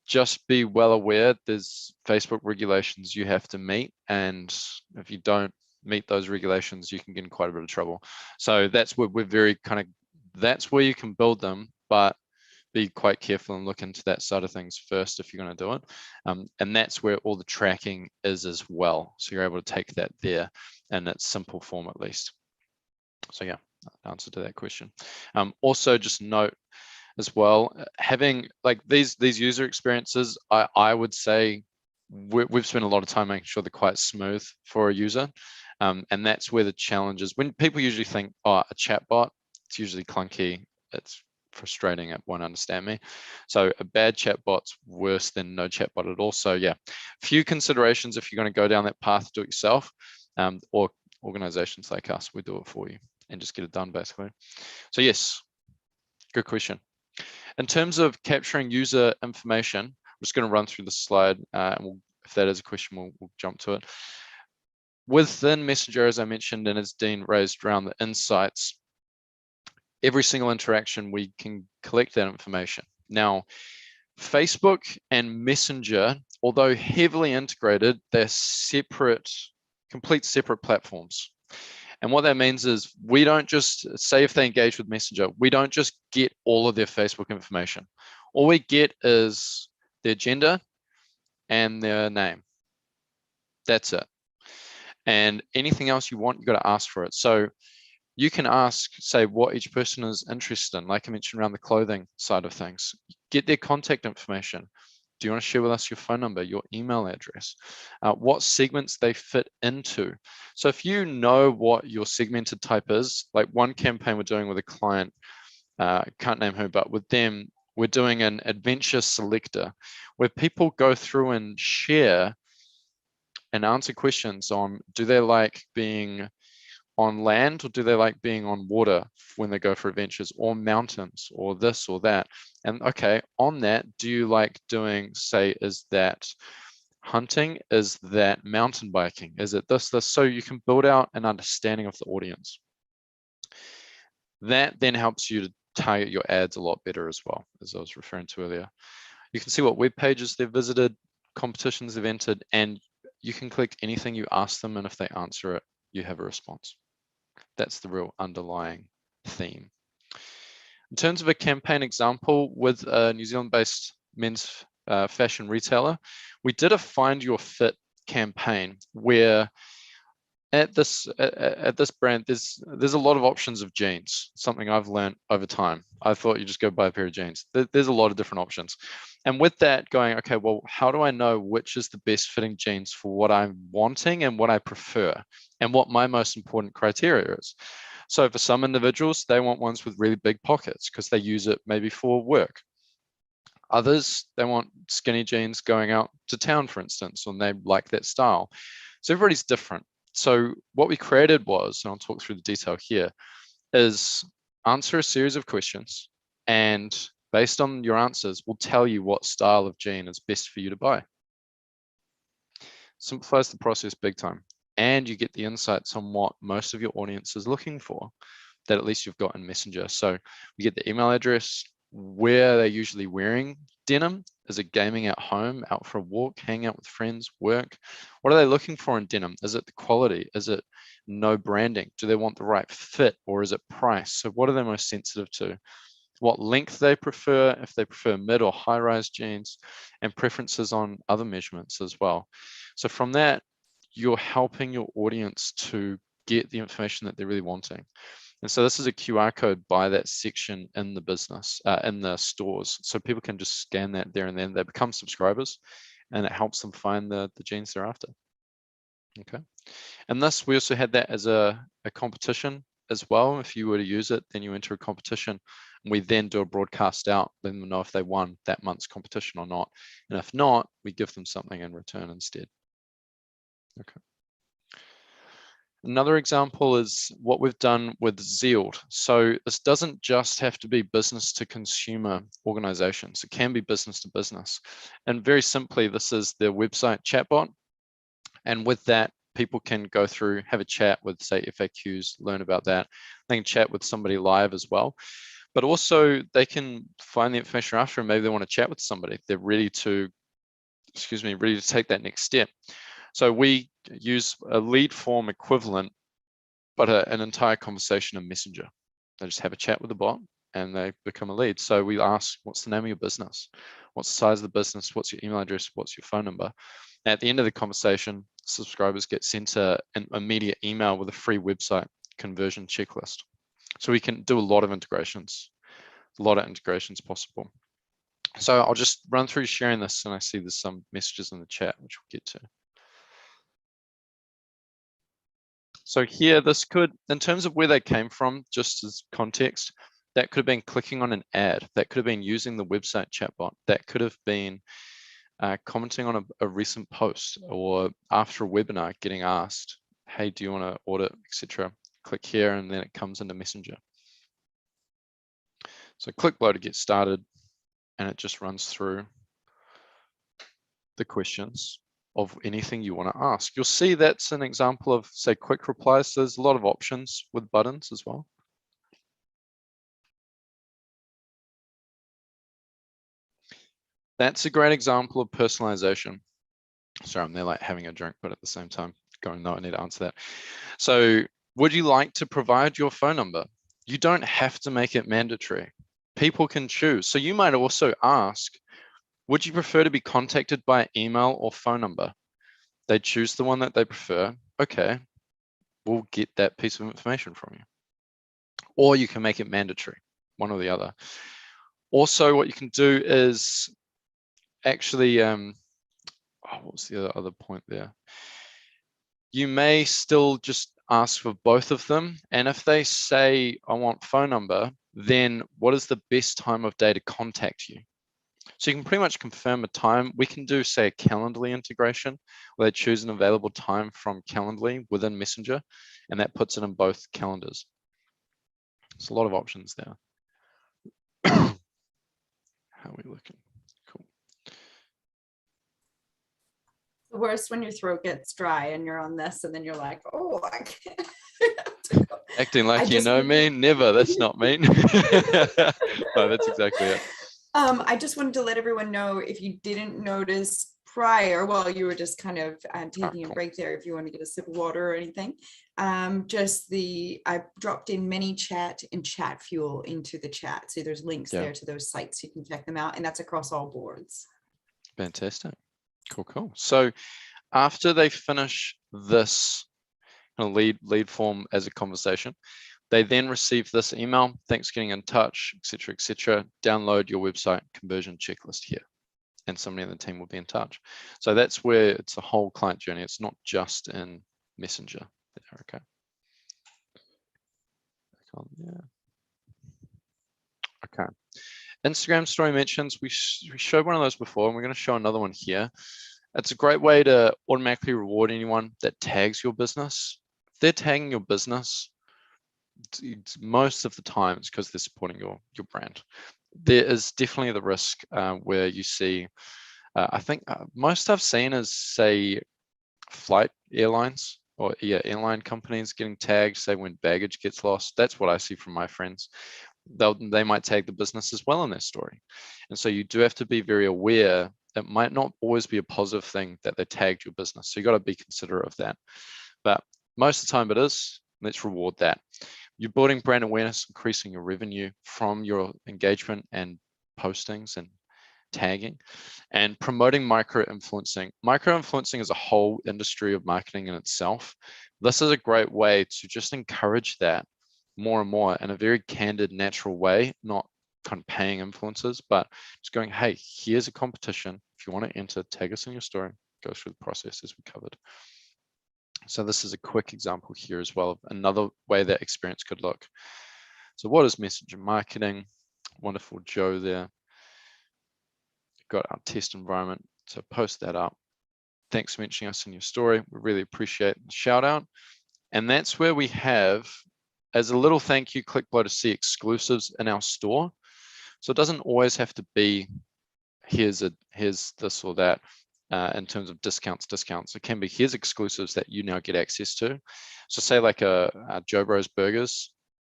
Just be well aware there's Facebook regulations you have to meet, and if you don't meet those regulations, you can get in quite a bit of trouble. So that's where we're very that's where you can build them, but be quite careful and look into that side of things first if you're going to do it. And that's where all the tracking is as well. So you're able to take that there in its simple form at least. So yeah, answer to that question. Also just note as well, having like these user experiences, I would say we've spent a lot of time making sure they're quite smooth for a user. And that's where the challenge is. When people usually think, oh, a chatbot, it's usually clunky, it's frustrating, it won't understand me. So a bad chatbot's worse than no chatbot at all. So yeah, few considerations if you're going to go down that path, do it yourself, or organizations like us, we do it for you and just get it done basically. So yes, good question. In terms of capturing user information, I'm just going to run through the slide, and if that is a question, we'll jump to it. Within Messenger, as I mentioned, and as Dean raised around the insights, every single interaction, we can collect that information. Now, Facebook and Messenger, although heavily integrated, they're separate, complete separate platforms. And what that means is we don't just, say if they engage with Messenger, we don't just get all of their Facebook information. All we get is their gender and their name. That's it. And anything else you want, you got to ask for it. So you can ask, say, what each person is interested in, like I mentioned around the clothing side of things. Get their contact information. Do you want to share with us your phone number, your email address, what segments they fit into? So if you know what your segmented type is, like one campaign we're doing with a client, can't name who, but with them, we're doing an adventure selector where people go through and share and answer questions on, do they like being on land or do they like being on water when they go for adventures, or mountains, or this or that? And okay, on that, do you like doing, say, is that hunting, is that mountain biking, is it this? So you can build out an understanding of the audience. That then helps you to target your ads a lot better as well, as I was referring to earlier. You can see what web pages they've visited, competitions they've entered, and you can click anything you ask them, and if they answer it, you have a response. That's the real underlying theme. In terms of a campaign example with a New Zealand-based men's fashion retailer, we did a Find Your Fit campaign where at this brand, there's a lot of options of jeans. Something I've learned over time. I thought you just go buy a pair of jeans. There's a lot of different options. And with that going, okay, well, how do I know which is the best fitting jeans for what I'm wanting and what I prefer and what my most important criteria is? So for some individuals, they want ones with really big pockets because they use it maybe for work. Others, they want skinny jeans going out to town, for instance, and they like that style. So everybody's different. So what we created was, and I'll talk through the detail here, is answer a series of questions, and based on your answers, we'll tell you what style of jean is best for you to buy. Simplifies the process big time, and you get the insights on what most of your audience is looking for that at least you've got in Messenger. So you get the email address, where they're usually wearing denim. Is it gaming at home, out for a walk, hang out with friends, work? What are they looking for in denim? Is it the quality? Is it no branding? Do they want the right fit, or is it price? So what are they most sensitive to? What length they prefer, if they prefer mid or high rise jeans, and preferences on other measurements as well. So from that, you're helping your audience to get the information that they're really wanting. And so this is a QR code by that section in the business, in the stores. So people can just scan that there and then they become subscribers, and it helps them find the jeans they're after. Okay. And this, we also had that as a competition as well. If you were to use it, then you enter a competition, and we then do a broadcast out, letting them know if they won that month's competition or not. And if not, we give them something in return instead. Okay. Another example is what we've done with Zealed. So this doesn't just have to be business to consumer organizations. It can be business to business. And very simply, this is their website chatbot. And with that, people can go through, have a chat with, say, FAQs, learn about that. They can chat with somebody live as well. But also they can find the information after, and maybe they want to chat with somebody. They're ready to, ready to take that next step. So we use a lead form equivalent, but an entire conversation in Messenger. They just have a chat with the bot and they become a lead. So we ask, what's the name of your business? What's the size of the business? What's your email address? What's your phone number? And at the end of the conversation, subscribers get sent an immediate email with a free website conversion checklist. So we can do a lot of integrations possible. So I'll just run through sharing this, and I see there's some messages in the chat, which we'll get to. So here, this could, in terms of where they came from, just as context, that could have been clicking on an ad, that could have been using the website chatbot, that could have been commenting on a recent post, or after a webinar getting asked, hey, do you want to audit, etc. Click here, and then it comes into Messenger. So click below to get started, and it just runs through the questions of anything you want to ask. You'll see that's an example of, say, quick replies. So there's a lot of options with buttons as well. That's a great example of personalization. Sorry, I'm there like having a drink, but at the same time going, no, I need to answer that. So would you like to provide your phone number? You don't have to make it mandatory. People can choose. So you might also ask, would you prefer to be contacted by email or phone number? They choose the one that they prefer. Okay, we'll get that piece of information from you. Or you can make it mandatory, one or the other. Also, what you can do is actually, what was the other point there? You may still just ask for both of them. And if they say, I want phone number, then what is the best time of day to contact you? So you can pretty much confirm a time. We can do, say, a Calendly integration where they choose an available time from Calendly within Messenger, and that puts it in both calendars. There's a lot of options there. How are we looking? Cool. The worst when your throat gets dry and you're on this, and then you're like, oh, I can't. Acting like you know me? Never. That's not me. No, that's exactly it. I just wanted to let everyone know, if you didn't notice prior, while you were just kind of taking a break there, if you want to get a sip of water or anything, I dropped in ManyChat and Chat Fuel into the chat. So there's links there to those sites. You can check them out, and that's across all boards. Fantastic. Cool. So after they finish this a lead form as a conversation. They then receive this email, thanks for getting in touch, etc., etc. Download your website conversion checklist here, and somebody in the team will be in touch. So that's where it's a whole client journey. It's not just in Messenger. Okay. Back on there. Okay. Instagram story mentions, we showed one of those before, and we're going to show another one here. It's a great way to automatically reward anyone that tags your business. If they're tagging your business, most of the time it's because they're supporting your brand. There is definitely the risk where you see, I think most I've seen is, say, flight airlines or airline companies getting tagged, say when baggage gets lost. That's what I see from my friends. They might tag the business as well in their story. And so you do have to be very aware. It might not always be a positive thing that they tagged your business. So you got to be considerate of that. But most of the time it is. Let's reward that. You're building brand awareness, increasing your revenue from your engagement and postings and tagging, and promoting micro-influencing. Micro-influencing is a whole industry of marketing in itself. This is a great way to just encourage that more and more in a very candid, natural way, not kind of paying influencers, but just going, hey, here's a competition. If you want to enter, tag us in your story, go through the process as we covered. So this is a quick example here as well of another way that experience could look. So what is messenger marketing? Wonderful Joe there. Got our test environment, so post that up. Thanks for mentioning us in your story. We really appreciate the shout out. And that's where we have, as a little thank you, click below to see exclusives in our store. So it doesn't always have to be here's this or that in terms of discounts. It can be here's exclusives that you now get access to. So say like a Joe Bros Burgers,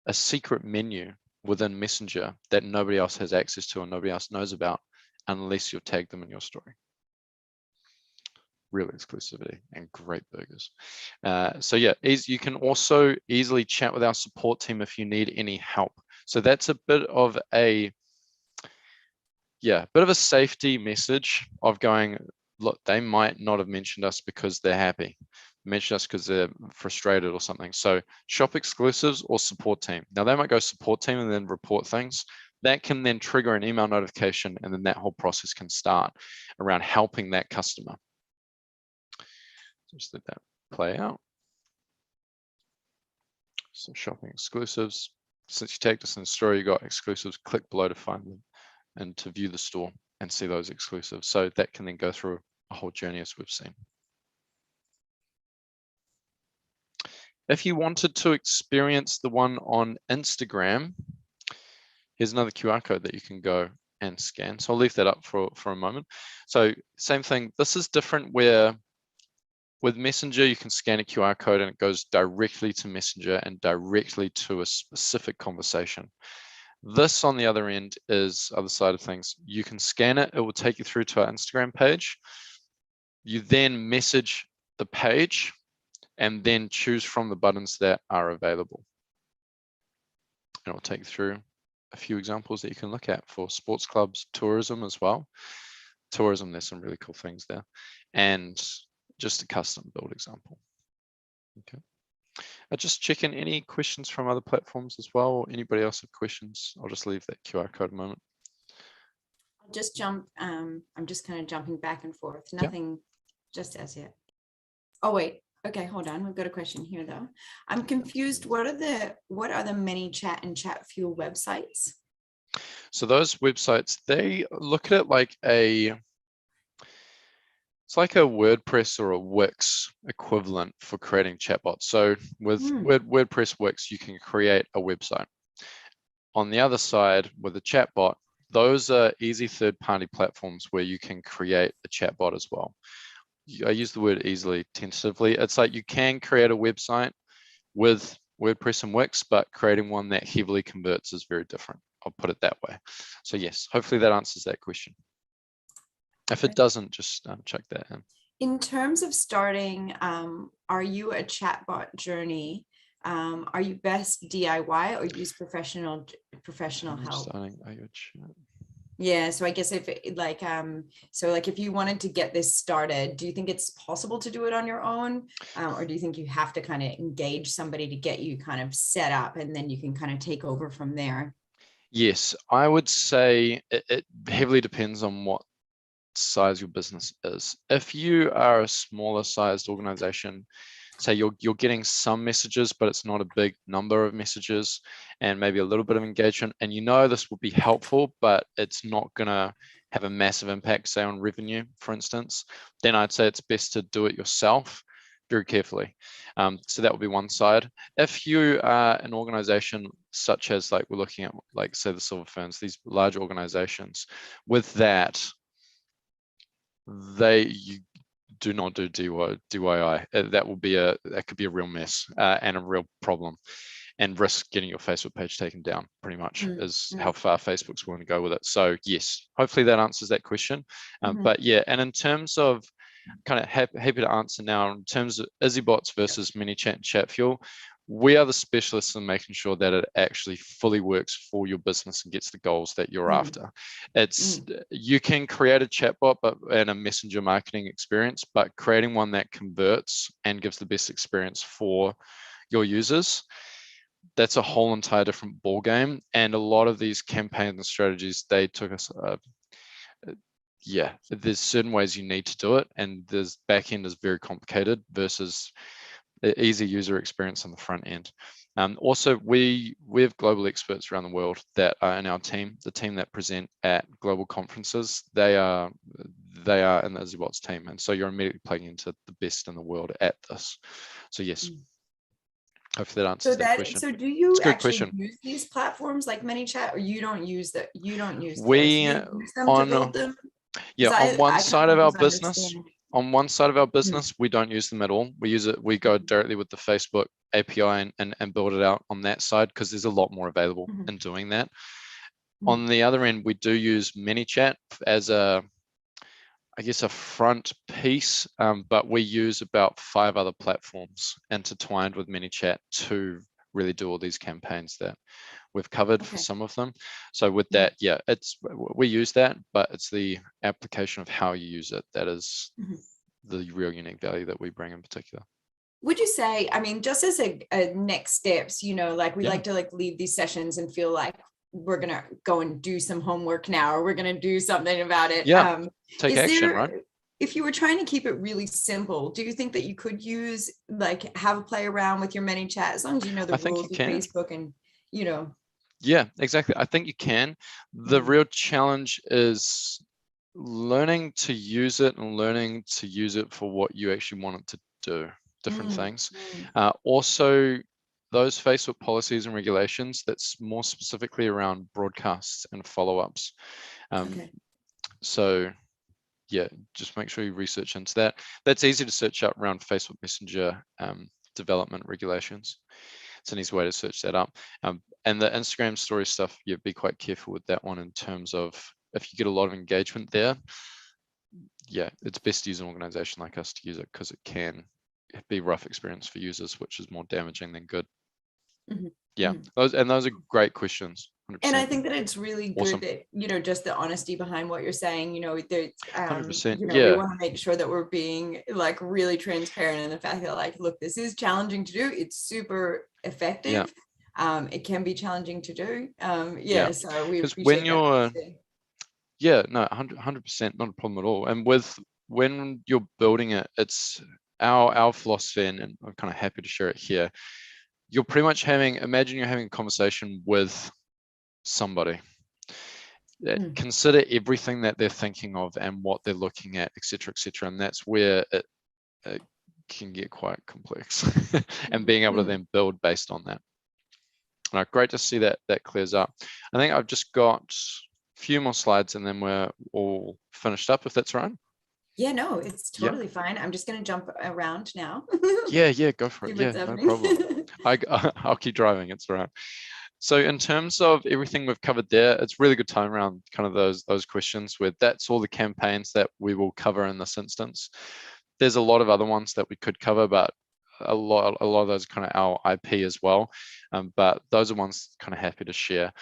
a secret menu within Messenger that nobody else has access to and nobody else knows about unless you've tagged them in your story. Real exclusivity and great burgers. So yeah, you can also easily chat with our support team if you need any help. So that's a bit of a safety message of going, look, they might not have mentioned us because they're happy, mention us because they're frustrated or something. So shop exclusives or support team. Now they might go support team and then report things. That can then trigger an email notification, and then that whole process can start around helping that customer. Just let that play out. So shopping exclusives. Since you tagged us in the story, you got exclusives, click below to find them and to view the store and see those exclusives. So that can then go through a whole journey as we've seen. If you wanted to experience the one on Instagram, here's another QR code that you can go and scan. So I'll leave that up for a moment. So same thing, this is different where with Messenger, you can scan a QR code and it goes directly to Messenger and directly to a specific conversation. This on the other end is other side of things. You can scan it, it will take you through to our Instagram page. You then message the page and then choose from the buttons that are available. And it will take you through a few examples that you can look at for sports clubs, tourism as well. Tourism, there's some really cool things there. And just a custom build example. Okay. Just checking any questions from other platforms as well, or anybody else have questions? I'll just leave that QR code a moment. I'll just jump, I'm just kind of jumping back and forth. Nothing just as yet. Oh, wait. Okay, hold on. We've got a question here though. I'm confused. What are the ManyChat and Chatfuel websites? So those websites, they look at it like it's like a WordPress or a Wix equivalent for creating chatbots. So with WordPress Wix, you can create a website. On the other side, with a chatbot, those are easy third-party platforms where you can create a chatbot as well. I use the word easily tentatively. It's like you can create a website with WordPress and Wix, but creating one that heavily converts is very different. I'll put it that way. So yes, hopefully that answers that question. If it doesn't, just check that in. In terms of starting, are you a chatbot journey? Are you best DIY or use professional help? Starting, are you a chat? Yeah, so I guess if if you wanted to get this started, do you think it's possible to do it on your own? Or do you think you have to kind of engage somebody to get you kind of set up and then you can kind of take over from there? Yes, I would say it heavily depends on what size your business is. If you are a smaller sized organization, say you're getting some messages, but it's not a big number of messages and maybe a little bit of engagement, and you know this will be helpful, but it's not going to have a massive impact, say on revenue, for instance, then I'd say it's best to do it yourself very carefully. So that would be one side. If you are an organization such as, like we're looking at, like say the Silver Ferns, these large organizations, with that, you do not do DIY. That could be a real mess and a real problem, and risk getting your Facebook page taken down. Pretty much is how far Facebook's willing to go with it. So yes, hopefully that answers that question. But yeah, and in terms of kind of happy to answer now, in terms of Izzybots versus ManyChat and Chatfuel, we are the specialists in making sure that it actually fully works for your business and gets the goals that you're after. You can create a chatbot and a messenger marketing experience, but creating one that converts and gives the best experience for your users, that's a whole entire different ball game. And a lot of these campaigns and strategies, they took us there's certain ways you need to do it, and this back end is very complicated versus easy user experience on the front end. Also, we have global experts around the world that are in our team, the team that present at global conferences. They are in the Izzybots team, and so you're immediately plugging into the best in the world at this. So yes, hopefully that answers that question. So do you it's a good actually question. use these platforms like ManyChat, or you don't use that? You don't use those. We You use them to build them? Yeah, on one side of our business, understand. we don't use them at all. We go directly with the Facebook API and build it out on that side, because there's a lot more available in doing that. On the other end, we do use ManyChat as a front piece, but we use about 5 other platforms intertwined with ManyChat to really do all these campaigns that we've covered for some of them. So with that, we use that, but it's the application of how you use it that is the real unique value that we bring in particular. Would you say, I mean, just as a next steps, like we like to leave these sessions and feel like we're gonna go and do some homework now, or we're gonna do something about it. Take action, right? If you were trying to keep it really simple, do you think that you could use have a play around with your ManyChat, as long as you know the rules of Facebook and Yeah, exactly. I think you can. The real challenge is learning to use it and learning to use it for what you actually want it to do, different things. Also, those Facebook policies and regulations, that's more specifically around broadcasts and follow-ups. So yeah, just make sure you research into that. That's easy to search up around Facebook Messenger development regulations. It's an easy way to search that up. And the Instagram story stuff, be quite careful with that one in terms of if you get a lot of engagement there, it's best to use an organization like us to use it, because it can be a rough experience for users, which is more damaging than good. Those are great questions. 100%. And I think that it's really good that, just the honesty behind what you're saying, there's, 100%. we want to make sure that we're being really transparent in the fact that look, this is challenging to do. It's super effective. It can be challenging to do. So we appreciate when you're, no, 100%, not a problem at all. And when you're building it, it's our philosophy, and I'm kind of happy to share it here. You're pretty much imagine you're having a conversation with somebody. Consider everything that they're thinking of and what they're looking at, etc., etc. And that's where it can get quite complex and being able to then build based on that. All right, great to see that clears up. I think I've just got a few more slides and then we're all finished up, if that's all right. Yeah, no, it's totally fine. I'm just going to jump around now. Go for it. No problem. I'll keep driving. It's all right. So in terms of everything we've covered there, it's really good time around kind of those questions, where that's all the campaigns that we will cover in this instance. There's a lot of other ones that we could cover, but a lot of those are kind of our IP as well. But those are ones kind of happy to share.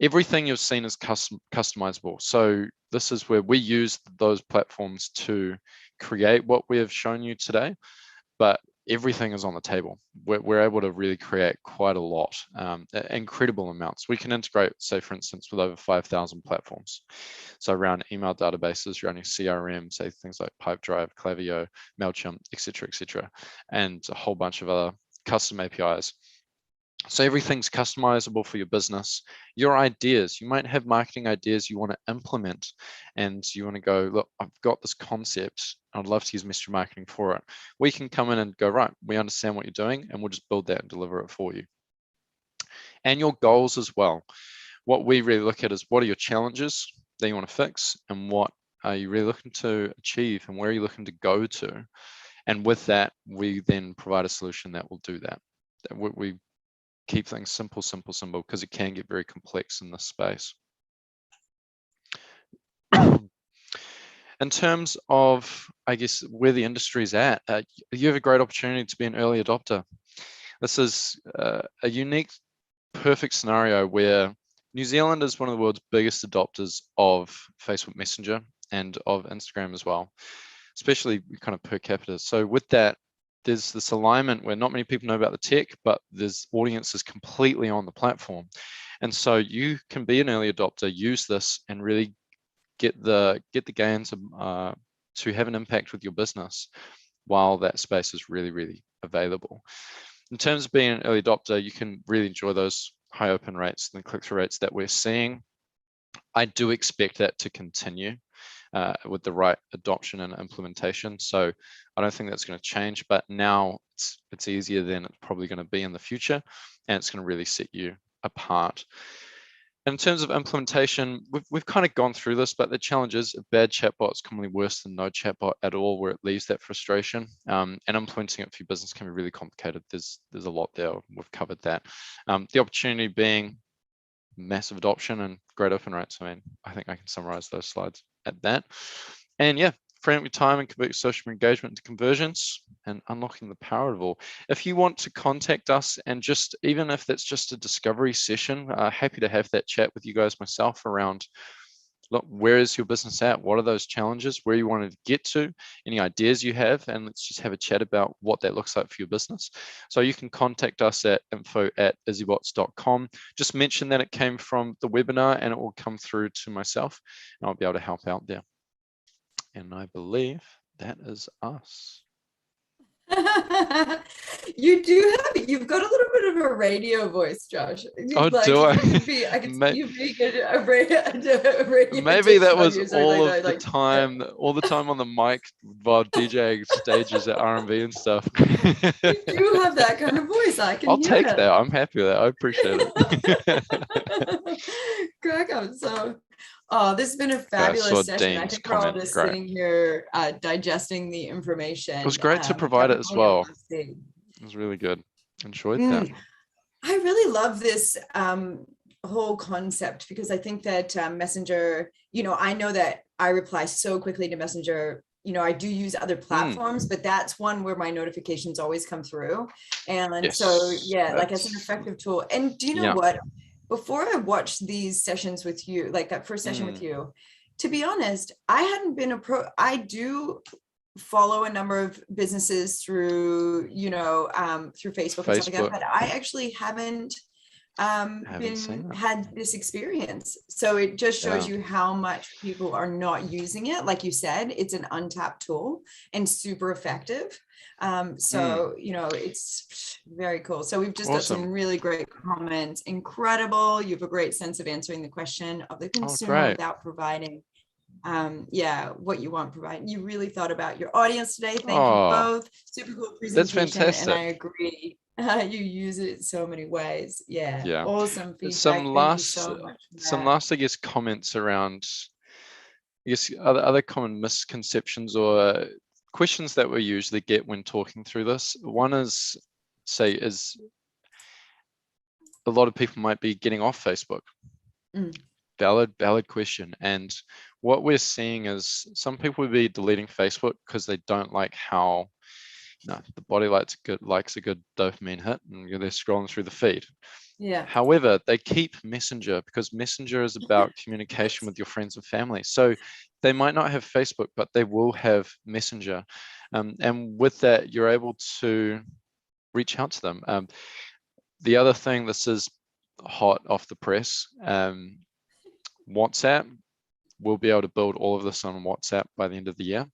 everything you've seen is customizable. So this is where we use those platforms to create what we have shown you today, but everything is on the table. We're able to really create quite a lot, incredible amounts. We can integrate, say, for instance, with over 5,000 platforms. So around email databases, around your CRM, say things like Pipedrive, Klaviyo, MailChimp, etc., and a whole bunch of other custom APIs. So everything's customizable for your business. Your ideas, you might have marketing ideas you want to implement, and you want to go, look, I've got this concept, I'd love to use messenger marketing for it. We can come in and go, right, we understand what you're doing, and we'll just build that and deliver it for you. And your goals as well. What we really look at is, what are your challenges that you want to fix, and what are you really looking to achieve, and where are you looking to go to? And with that, we then provide a solution that will do that. We keep things simple, because it can get very complex in this space. In terms of, I guess, where the industry is at, you have a great opportunity to be an early adopter. This is a unique, perfect scenario where New Zealand is one of the world's biggest adopters of Facebook Messenger and of Instagram as well, especially kind of per capita. So with that, there's this alignment where not many people know about the tech, but there's audiences completely on the platform. And so you can be an early adopter, use this, and really get the gains to have an impact with your business while that space is really, really available. In terms of being an early adopter, you can really enjoy those high open rates and click-through rates that we're seeing. I do expect that to continue with the right adoption and implementation. So I don't think that's going to change, but now it's easier than it's probably going to be in the future, and it's going to really set you apart. In terms of implementation, we've kind of gone through this, but the challenge is a bad chatbot is commonly worse than no chatbot at all, where it leaves that frustration. And implementing it for your business can be really complicated. There's a lot there. We've covered that. The opportunity being massive adoption and great open rates. I mean, I think I can summarize those slides at that. And yeah, freeing up your time and convert social engagement into conversions and unlocking the power of it all. If you want to contact us, and just, even if that's just a discovery session, happy to have that chat with you guys myself around, look, where is your business at? What are those challenges? Where you wanted to get to? Any ideas you have? And let's just have a chat about what that looks like for your business. So you can contact us at info@izzybots.com. Just mention that it came from the webinar, and it will come through to myself, and I'll be able to help out there. And I believe that is us. You've got a little bit of a radio voice, Josh. Oh, do I? I can see you being a radio. Maybe that was all of the time, all the time on the mic while DJing stages at R&B and stuff. You do have that kind of voice. I can I'll hear take it. that. I'm happy with that. I appreciate it. Crack up. So, this has been a fabulous session. Dean's I think we're all just sitting here digesting the information. It was great to provide it as well. It was really good. Enjoyed that. I really love this whole concept, because I think that Messenger, I know that I reply so quickly to Messenger. I do use other platforms, but that's one where my notifications always come through. And so, yeah, like, it's an effective tool. And do you know what? Before I watched these sessions with you, like that first session with you, to be honest, I hadn't been I do follow a number of businesses through, through Facebook and stuff like that, but I actually haven't had this experience. So it just shows you how much people are not using it. Like you said, it's an untapped tool and super effective. It's very cool. So we've just got some really great comments. Incredible. You have a great sense of answering the question of the consumer without providing what you want provided. You really thought about your audience today. Thank you both. Super cool presentation. That's fantastic. And I agree. You use it in so many ways. Yeah. Awesome feedback. Some last, I guess, comments around, I guess, other common misconceptions or questions that we usually get when talking through this. One is a lot of people might be getting off Facebook. Valid question. And what we're seeing is some people will be deleting Facebook because they don't like how No, the body likes a good dopamine hit, and they're scrolling through the feed. Yeah. However, they keep Messenger because Messenger is about communication with your friends and family. So they might not have Facebook, but they will have Messenger. And with that, you're able to reach out to them. The other thing, this is hot off the press, WhatsApp. We'll be able to build all of this on WhatsApp by the end of the year.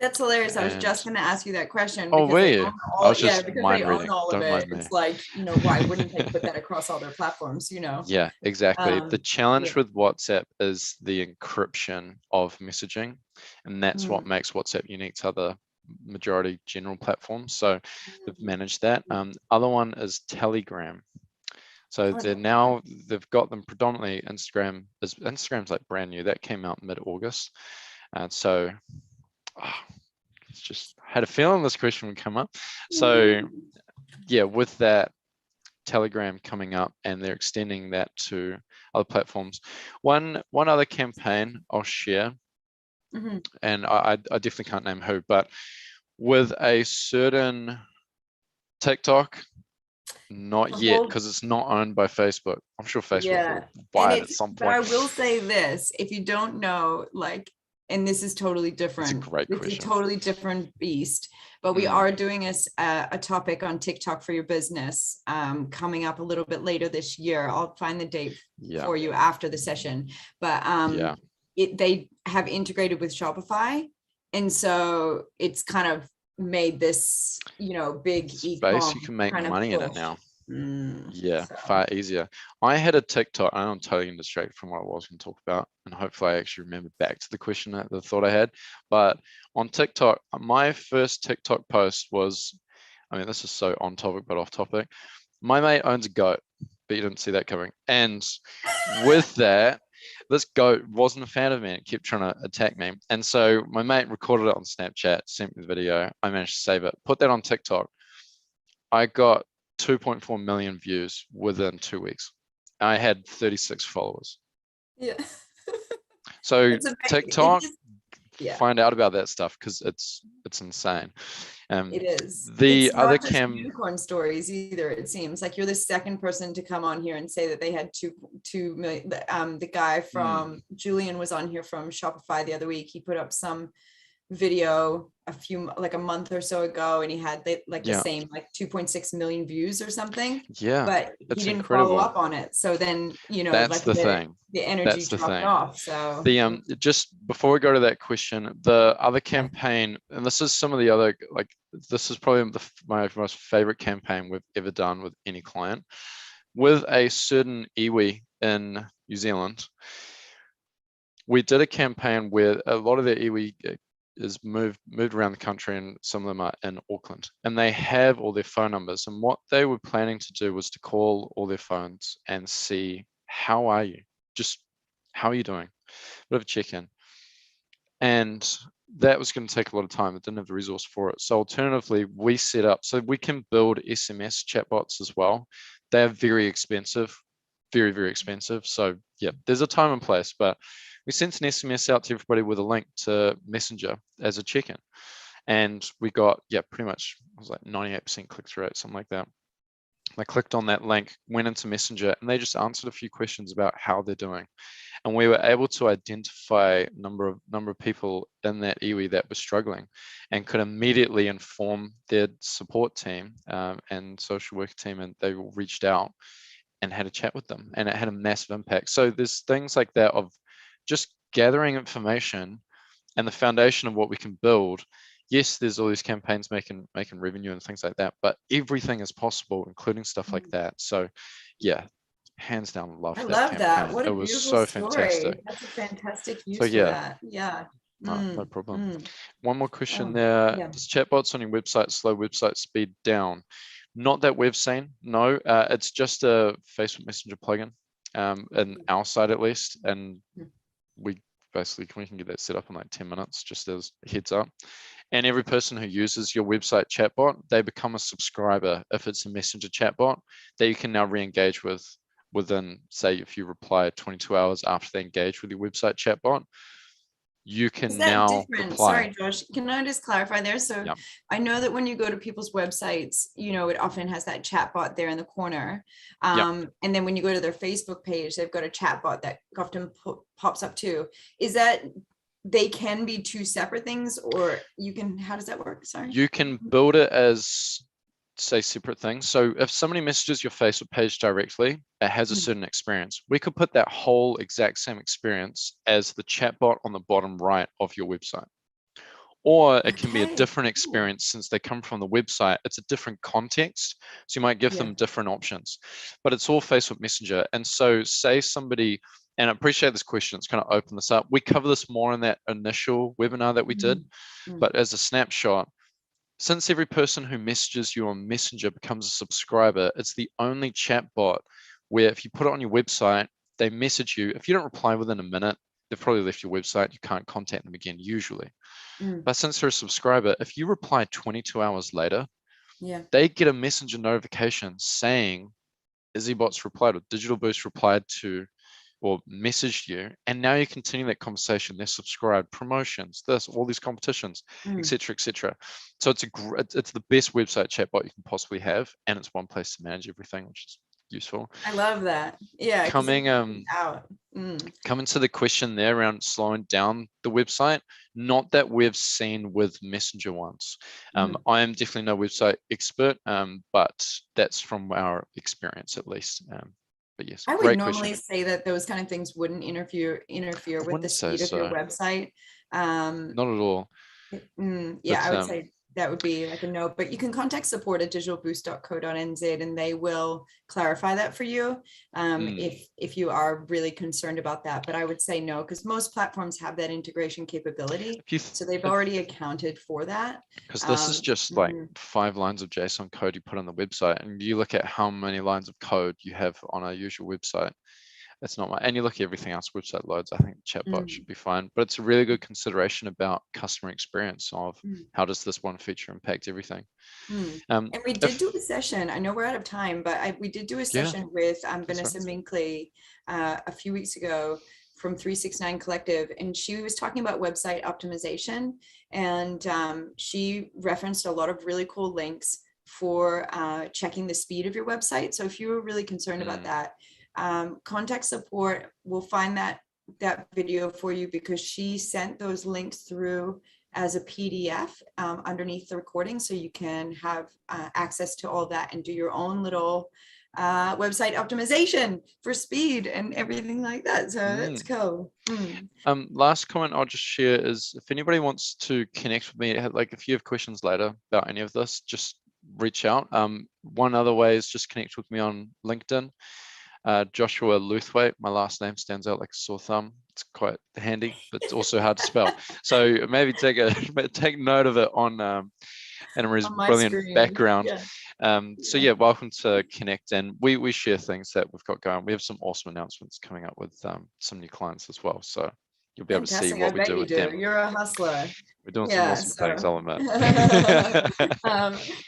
That's hilarious. I was just And going to ask you that question oh, because were they you? own I all, was yeah, just because they mind own reading. all of Don't it. mind me. It's like, why wouldn't they put that across all their platforms, Yeah, exactly. The challenge Yeah. with WhatsApp is the encryption of messaging, and that's what Mm. makes WhatsApp unique to other majority general platforms. So they've managed that. Other one is Telegram. So they've got them predominantly. Instagram's like brand new. That came out mid-August. And so it's just had a feeling this question would come up. So yeah, with that, Telegram coming up, and they're extending that to other platforms. One other campaign I'll share, and I definitely can't name who, but with a certain TikTok, not yet, because it's not owned by Facebook. I'm sure Facebook will buy it at some But I point. will say this, if you don't know, like, and this is totally different. It's a great question. It's a totally different beast, but we are doing a topic on TikTok for your business coming up a little bit later this year. I'll find the date for you after the session, but they have integrated with Shopify. And so it's kind of made this, big space you can make money in it now. Far easier. I had a TikTok, and I'm totally distracted from what I was going to talk about, and hopefully I actually remember back to the question that the thought I had. But on TikTok, my first TikTok post was, I mean, this is so on topic but off topic. My mate owns a goat, but you didn't see that coming. And with that, this goat wasn't a fan of me. It kept trying to attack me. And so my mate recorded it on Snapchat, sent me the video. I managed to save it, put that on TikTok. I got 2.4 million views within 2 weeks. I had 36 followers. Yeah. So TikTok, find out about that stuff because it's insane. It is. The it's other not just unicorn stories either. It seems like you're the second person to come on here and say that they had 2 million. The guy from Julian was on here from Shopify the other week. He put up some video a month or so ago, and he had the same 2.6 million views or something. But he didn't follow up on it. So then that's the thing. The energy dropped off. So the just before we go to that question, the other campaign, and this is some of the other, this is probably my most favorite campaign we've ever done with any client, with a certain iwi in New Zealand. We did a campaign where a lot of their iwi is moved around the country, and some of them are in Auckland, and they have all their phone numbers. And what they were planning to do was to call all their phones and see, how are you? Just how are you doing? Bit of a check-in. And that was going to take a lot of time. It didn't have the resource for it. So alternatively, we set up, so we can build SMS chatbots as well. They're very expensive, very, very expensive. So yeah, there's a time and place, but we sent an SMS out to everybody with a link to Messenger as a check-in. And we got, pretty much, it was like 98% click-through rate, something like that. I clicked on that link, went into Messenger, and they just answered a few questions about how they're doing. And we were able to identify number of people in that iwi that were struggling, and could immediately inform their support team and social worker team, and they reached out and had a chat with them, and it had a massive impact. So there's things like that of just gathering information and the foundation of what we can build. Yes, there's all these campaigns making revenue and things like that, but everything is possible, including stuff like that. So yeah, hands down, love that campaign. That. What a it was beautiful so story. fantastic. That's a fantastic use so for that. Yeah. No problem. One more question there. Does chatbots on your website slow website speed down? Not that we've seen, no. It's just a Facebook Messenger plugin, in our side at least, and we can get that set up in like 10 minutes, just as a heads up. And every person who uses your website chatbot, they become a subscriber if it's a Messenger chatbot that you can now re-engage with within, say, if you reply 22 hours after they engage with your website chatbot, you Is can that now different? reply. Sorry, Josh, can I just clarify there? So Yeah. I know that when you go to people's websites, it often has that chat bot there in the corner. And then when you go to their Facebook page, they've got a chat bot that often pops up too. Is that they can be two separate things, or how does that work? Sorry. You can build it as, say, separate things. So if somebody messages your Facebook page directly, it has a certain experience. We could put that whole exact same experience as the chatbot on the bottom right of your website. Or it can be a different experience since they come from the website. It's a different context. So you might give them different options, but it's all Facebook Messenger. And so say somebody, and I appreciate this question, it's going to open this up. We cover this more in that initial webinar that we did, but as a snapshot, since every person who messages you on Messenger becomes a subscriber, it's the only chat bot where if you put it on your website, they message you. If you don't reply within a minute, they've probably left your website. You can't contact them again usually. But since they're a subscriber, if you reply 22 hours later, they get a Messenger notification saying Izzybots replied or Digital Boost replied to or messaged you, and now you continue that conversation. They're subscribed, promotions, this, all these competitions, etc., etc. So it's the best website chatbot you can possibly have, and it's one place to manage everything, which is useful. I love that. Yeah. Coming to the question there around slowing down the website, not that we've seen with Messenger ones. I am definitely no website expert, but that's from our experience at least. But yes, I would great normally question. say that those kind of things wouldn't interfere with the speed of your website. Not at all. I would say that would be like a no, but you can contact support at digitalboost.co.nz and they will clarify that for you if you are really concerned about that. But I would say no, because most platforms have that integration capability. So they've already accounted for that. Because this is just like 5 lines of JSON code you put on the website, and you look at how many lines of code you have on a usual website. It's not and you look at everything else, website loads, I think chatbot should be fine, but it's a really good consideration about customer experience of how does this one feature impact everything. And we did do a session, I know we're out of time, but we did do a session with Vanessa Minkley a few weeks ago from 369 Collective, and she was talking about website optimization, and she referenced a lot of really cool links for checking the speed of your website. So if you were really concerned about that, contact support. We'll find that video for you, because she sent those links through as a PDF underneath the recording, so you can have access to all that and do your own little website optimization for speed and everything like that. So that's cool. Last comment I'll just share is, if anybody wants to connect with me, like if you have questions later about any of this, just reach out. One other way is just connect with me on LinkedIn. Joshua Lewthwaite, my last name stands out like a sore thumb. It's quite handy, but it's also hard to spell. So maybe take note of it on Anna-Marie's brilliant screen. Background. So yeah, welcome to connect, and we share things that we've got going. We have some awesome announcements coming up with some new clients as well. So you'll be able to see what we do with them. You're a hustler. We're doing some awesome things, I'll admit.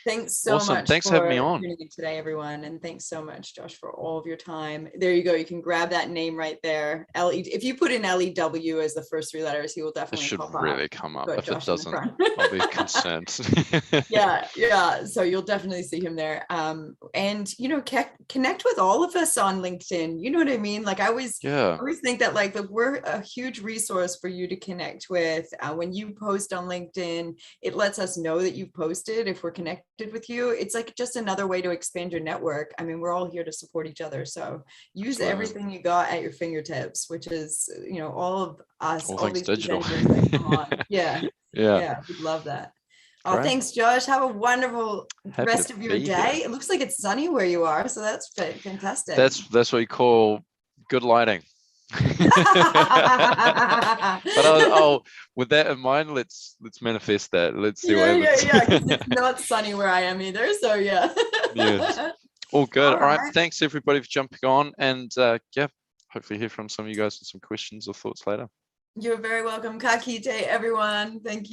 Thanks so much. Thanks for having me on today, everyone. And thanks so much, Josh, for all of your time. There you go. You can grab that name right there. If you put in LEW as the first 3 letters, he will definitely come up. If it doesn't, I'll be concerned. Yeah. So you'll definitely see him there. And connect with all of us on LinkedIn. You know what I mean? Like I always think that like we're a huge resource for you to connect with. When you post on LinkedIn, it lets us know that you've posted if we're connected with you. It's like just another way to expand your network. I mean, we're all here to support each other. So use everything you got at your fingertips, which is, all of us, all these digital. Yeah. We'd love that. Oh, thanks, Josh. Have a wonderful rest of your day. It looks like it's sunny where you are, so that's fantastic. That's what you call good lighting. But with that in mind, let's manifest that. Let's see what happens. Because it's not sunny where I am either, so yeah. All good. All right. Thanks everybody for jumping on, and hopefully hear from some of you guys with some questions or thoughts later. You're very welcome. Ka kite, everyone. Thank you.